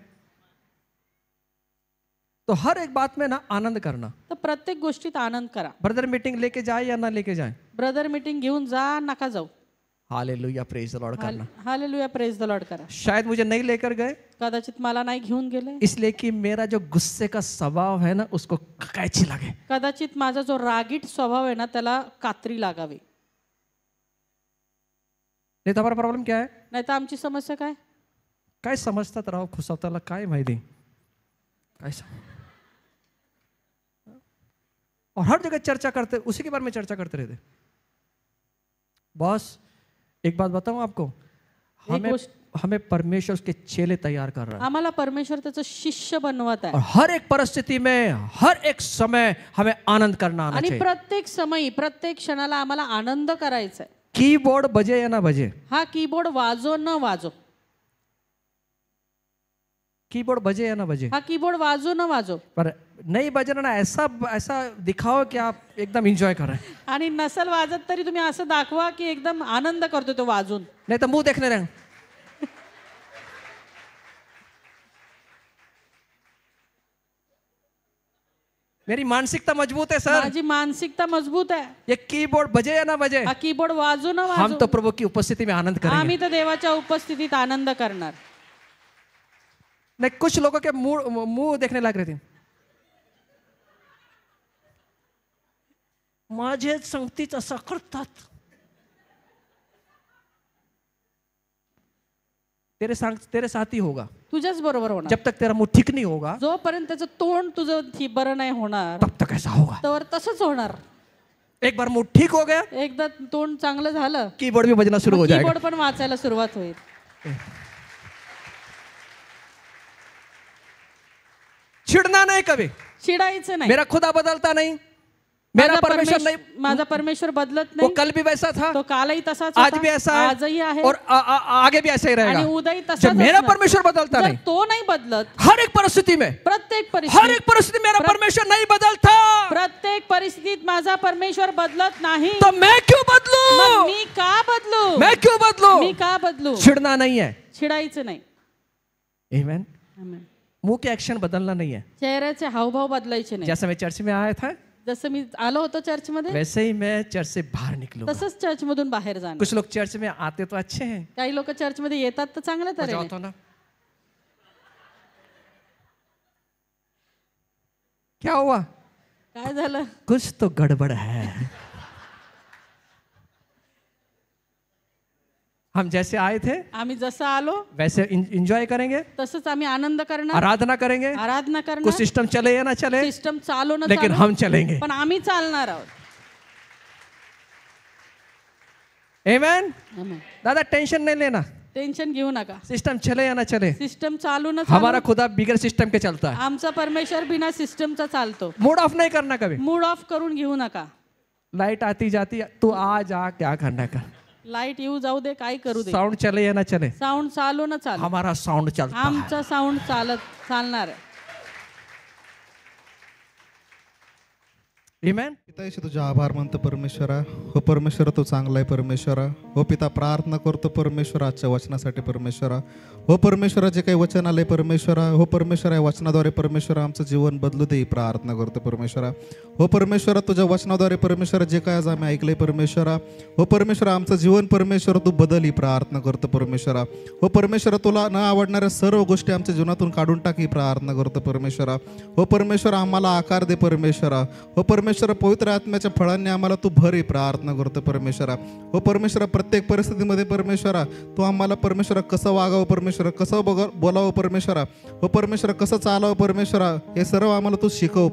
तो हर एक बात में ना आनंद करना. तर प्रत्येक गोष्टीत आनंद करा. ब्रदर मीटिंग लेके जाए या ना लेके जाए, ब्रदर मीटिंग घेऊन जा, नका जाऊ. हालेलुया, प्रेज द लॉर्ड करना. हालेलुया, प्रेज द लॉर्ड करा. शायद मुझे नहीं लेकर गए, कदाचित मला नाही घेऊन गेले, इसलिए कि मेरा जो गुस्से का स्वभाव है ना, उसको कैची लगे. कदाचित माझा जो रागीट स्वभाव आहे ना, त्याला कात्री लागावी. नाही तर हमारा प्रॉब्लेम क्या है. नाही तर आमची समस्या काय समजतात राव, खुसावताला काय माहिती काय. और हर जगह चर्चा करते, उसी के बारे में चर्चा करते रहते. बॉस एक बात बताऊं आपको, हमें परमेश्वर उसके चेले तैयार कर रहा है. आम्हाला परमेश्वर त्याचं शिष्य बनवत आहे. और हर एक परिस्थिति में, हर एक समय हमें आनंद करना आना आणि चाहिए. प्रत्येक समयी, प्रत्येक क्षणाला आम्हाला आनंद करायचा आहे. कीबोर्ड बजे या ना बजे, हा कीबोर्ड वाजो न वाजो, कीबोर्ड बजे या ना बजे, हा कीबोर्ड वाजो न वाजो, पर नहीं बजना ना, ऐसा दिखाओ कि आप एकदम एंजॉय कर रहे हैं. आणि नसल वाजत तरी तुम्ही असं दाखवा की एकदम आनंद करतो तो वाजून. नहीं तो मुंह देखने रहे. मेरी मानसिकता मजबूत है सर. माझी मानसिकता मजबूत आहे. ये कीबोर्ड बजे या ना बजे, हा कीबोर्ड वाजो न हम वाजो, तो प्रभु की उपस्थिति में आनंद करेंगे. आम्ही तर देवाच्या उपस्थितीत आनंद करणार. नहीं, कुछ लोगों के मुंह देखने लग रहे थे. माझे संगतीच असं करतात. तेरे साथ ही होगा तुझ्याच बरोबर होणार. जब तक तेरा मुंह ठीक नहीं होगा, जोपर्यंत त्याचं तोंड तुझं बरं नाही होणार तब तक ऐसा होगा. तर तसंच होणार. एक बार मुंह ठीक हो गया, एकदा तोंड चांगलं झालं, कीबोर्ड भी बजना शुरू हो जाएगा. कीबोर्ड पण वाचायला सुरुवात होईल. चिढ़ना नहीं कभी. चिडायचं नाही. मेरा खुदा बदलता नहीं, मेरा परमेश्वर नहीं. माझा परमेश्वर बदलत वो नाही. कल भी वैसा था, तो कालही तसाच आज होता, भी ऐसा है, आजही आहे और आगे भी ऐसा ही रहेगा. आणि उद्याही तसाच जब मेरा असणार. परमेश्वर बदलता जर नहीं, तो नाही बदलत, हर एक परिस्थिति में, प्रत्येक हर एक परिस्थिति मेरा परमेश्वर नहीं बदलता, प्रत्येक परिस्थितीत माझा परमेश्वर बदलत नाही, तो मैं क्यों मग बदलू? मी का बदलू? मैं क्यों बदलू? मी का बदलू? चिढ़ना नहीं है. चिडायचं नाही. आमेन. आमेन. मुंह के एक्शन बदलना नहीं है. चेहऱ्याचे हावभाव बदलायचे नाही. जैसे मैं चर्च में आया था, जसं मी आलो होतो चर्च मध्ये, वैसे ही मैं चर्च से बाहर निकलूंगा. तसंच चर्च मधून बाहेर जाणार. कुछ लोग चर्च में आते तो अच्छे हैं, काही लोक चर्च मध्ये येतात तर चांगल्या जाओ तऱ्हेने. तो ना. क्या हुआ? काय झालं? कुछ तो गड़बड़ है. हम जैसे आए थे आम्ही जसं आलो वैसे एंजॉय करेंगे, तसंच आम्ही आनंद करणार, आराधना करेंगे. आराधना कुछ करणार. सिस्टम चले या ना चले, सिस्टम चालू न लेकिन चालू, हम चलेंगे. पण आम्ही चालणार आहोत. आमेन. आमेन. दादा टेंशन नहीं लेना, टेन्शन घेऊ नका. सिस्टम चले या ना चले, सिस्टम चालू न हमारा चालू, खुदा बिगर सिस्टम के चलता है. आमचा परमेश्वर बिना सिस्टमचा चालतो. मूड ऑफ नहीं करना कभी. मूड ऑफ करून घेऊ नका. लाइट आती जाती, तू आ जा, क्या करना का. लाईट येऊ जाऊ दे, काय करू दे, साउंड चले या ना चले, साऊंड चालू न चालू, हमारा साउंड चलता है. आमचा साऊंड चालणार आहे. आमेन. पिता येशू तुझा आभार मानतो परमेश्वरा. हो परमेश्वरा तू चांगला आहे परमेश्वरा. हो पिता प्रार्थना करतो परमेश्वरा आजच्या वचनासाठी परमेश्वरा. हो परमेश्वरा जे काही वचन आले परमेश्वरा, हो परमेश्वरा या वचनाद्वारे परमेश्वरा आमचं जीवन बदलू दे प्रार्थना करतो परमेश्वरा. हो परमेश्वरा तुझ्या वचनाद्वारे परमेश्वरा जे काय आज आम्ही ऐकलंय परमेश्वरा, हो परमेश्वरा आमचं जीवन परमेश्वरा तू बदल ही प्रार्थना करतो परमेश्वरा. हो परमेश्वरा तुला न आवडणाऱ्या सर्व गोष्टी आमच्या जीवनातून काढून टाक ही प्रार्थना करतो परमेश्वरा. हो परमेश्वरा आम्हाला आकार दे परमेश्वरा. हो परमेश्वरा पवित्र आत्म्याच्या फळांनी आम्हाला तू भर ही प्रार्थना करतो परमेश्वरा. हो परमेश्वरा प्रत्येक परिस्थितीमध्ये परमेश्वरा तू आम्हाला परमेश्वरा कसं वागावं परमेश्वरा, कसं बोलावं परमेश्वरा, हो परमेश्वरा कसं चालावं परमेश्वरा, हे सर्व आम्हाला तू शिकव.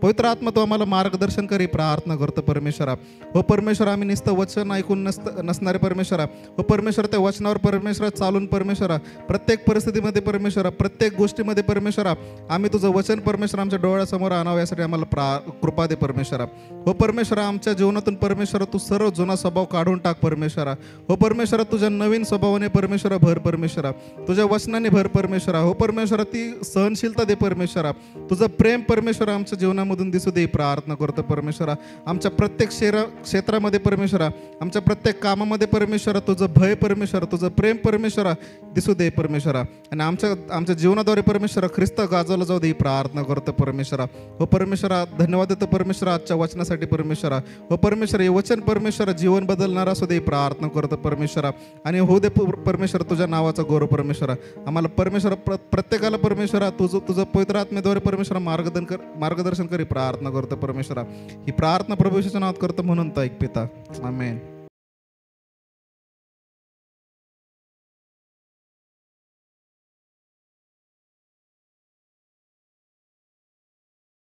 पवित्र आत्मा तू आम्हाला मार्गदर्शन करी प्रार्थना करतो परमेश्वरा. हो परमेश्वरा आम्ही नुसतं वचन ऐकून नसणारे परमेश्वरा, हो परमेश्वरा त्या वचनावर परमेश्वरा चालून परमेश्वरा प्रत्येक परिस्थितीमध्ये परमेश्वरा प्रत्येक गोष्टीमध्ये परमेश्वरा आम्ही तुझं वचन परमेश्वरा आमच्या डोळ्यासमोर आणावं यासाठी आम्हाला कृपा दे परमेश्वरा. हो परमेश्वरा आमच्या जीवनातून परमेश्वरा तू सर्व जुना स्वभाव काढून टाक परमेश्वरा. हो परमेश्वरा तुझ्या नवीन स्वभावाने परमेश्वरा भर परमेश्वरा, तुझ्या वचनाने भर परमेश्वरा. हो परमेश्वरा ती सहनशीलता दे परमेश्वरा, तुझं प्रेम परमेश्वरा आमच्या जीवनामधून दिसू दे प्रार्थना करतो परमेश्वरा. आमच्या प्रत्येक क्षेत्रामध्ये परमेश्वरा, आमच्या प्रत्येक कामामध्ये परमेश्वरा तुझं भय परमेश्वरा, तुझं प्रेम परमेश्वरा दिसू दे परमेश्वरा. आणि आमच्या जीवनाद्वारे परमेश्वरा ख्रिस्त गाजवला जाऊ दे ही प्रार्थना करतो परमेश्वरा. हो परमेश्वरा धन्यवाद देतो परमेश्वरा आजच्या वचनासाठी परमेश्वरा. हो परमेश्वरा हे वचन परमेश्वरा जीवन बदलणारा असू दे प्रार्थना करतो परमेश्वरा. आणि हो दे परमेश्वरा तुझ्या नावाचा गौरव परमेश्वरा. आम्हाला परमेश्वरा प्रत्येकाला परमेश्वरा तुझं पवित्र आत्म्याद्वारे परमेश्वरा मार्गदर्शन करी प्रार्थना करतो परमेश्वरा. ही प्रार्थना प्रभू येशूच्या नावात करतो म्हणून तो ऐक पिता. आमेन.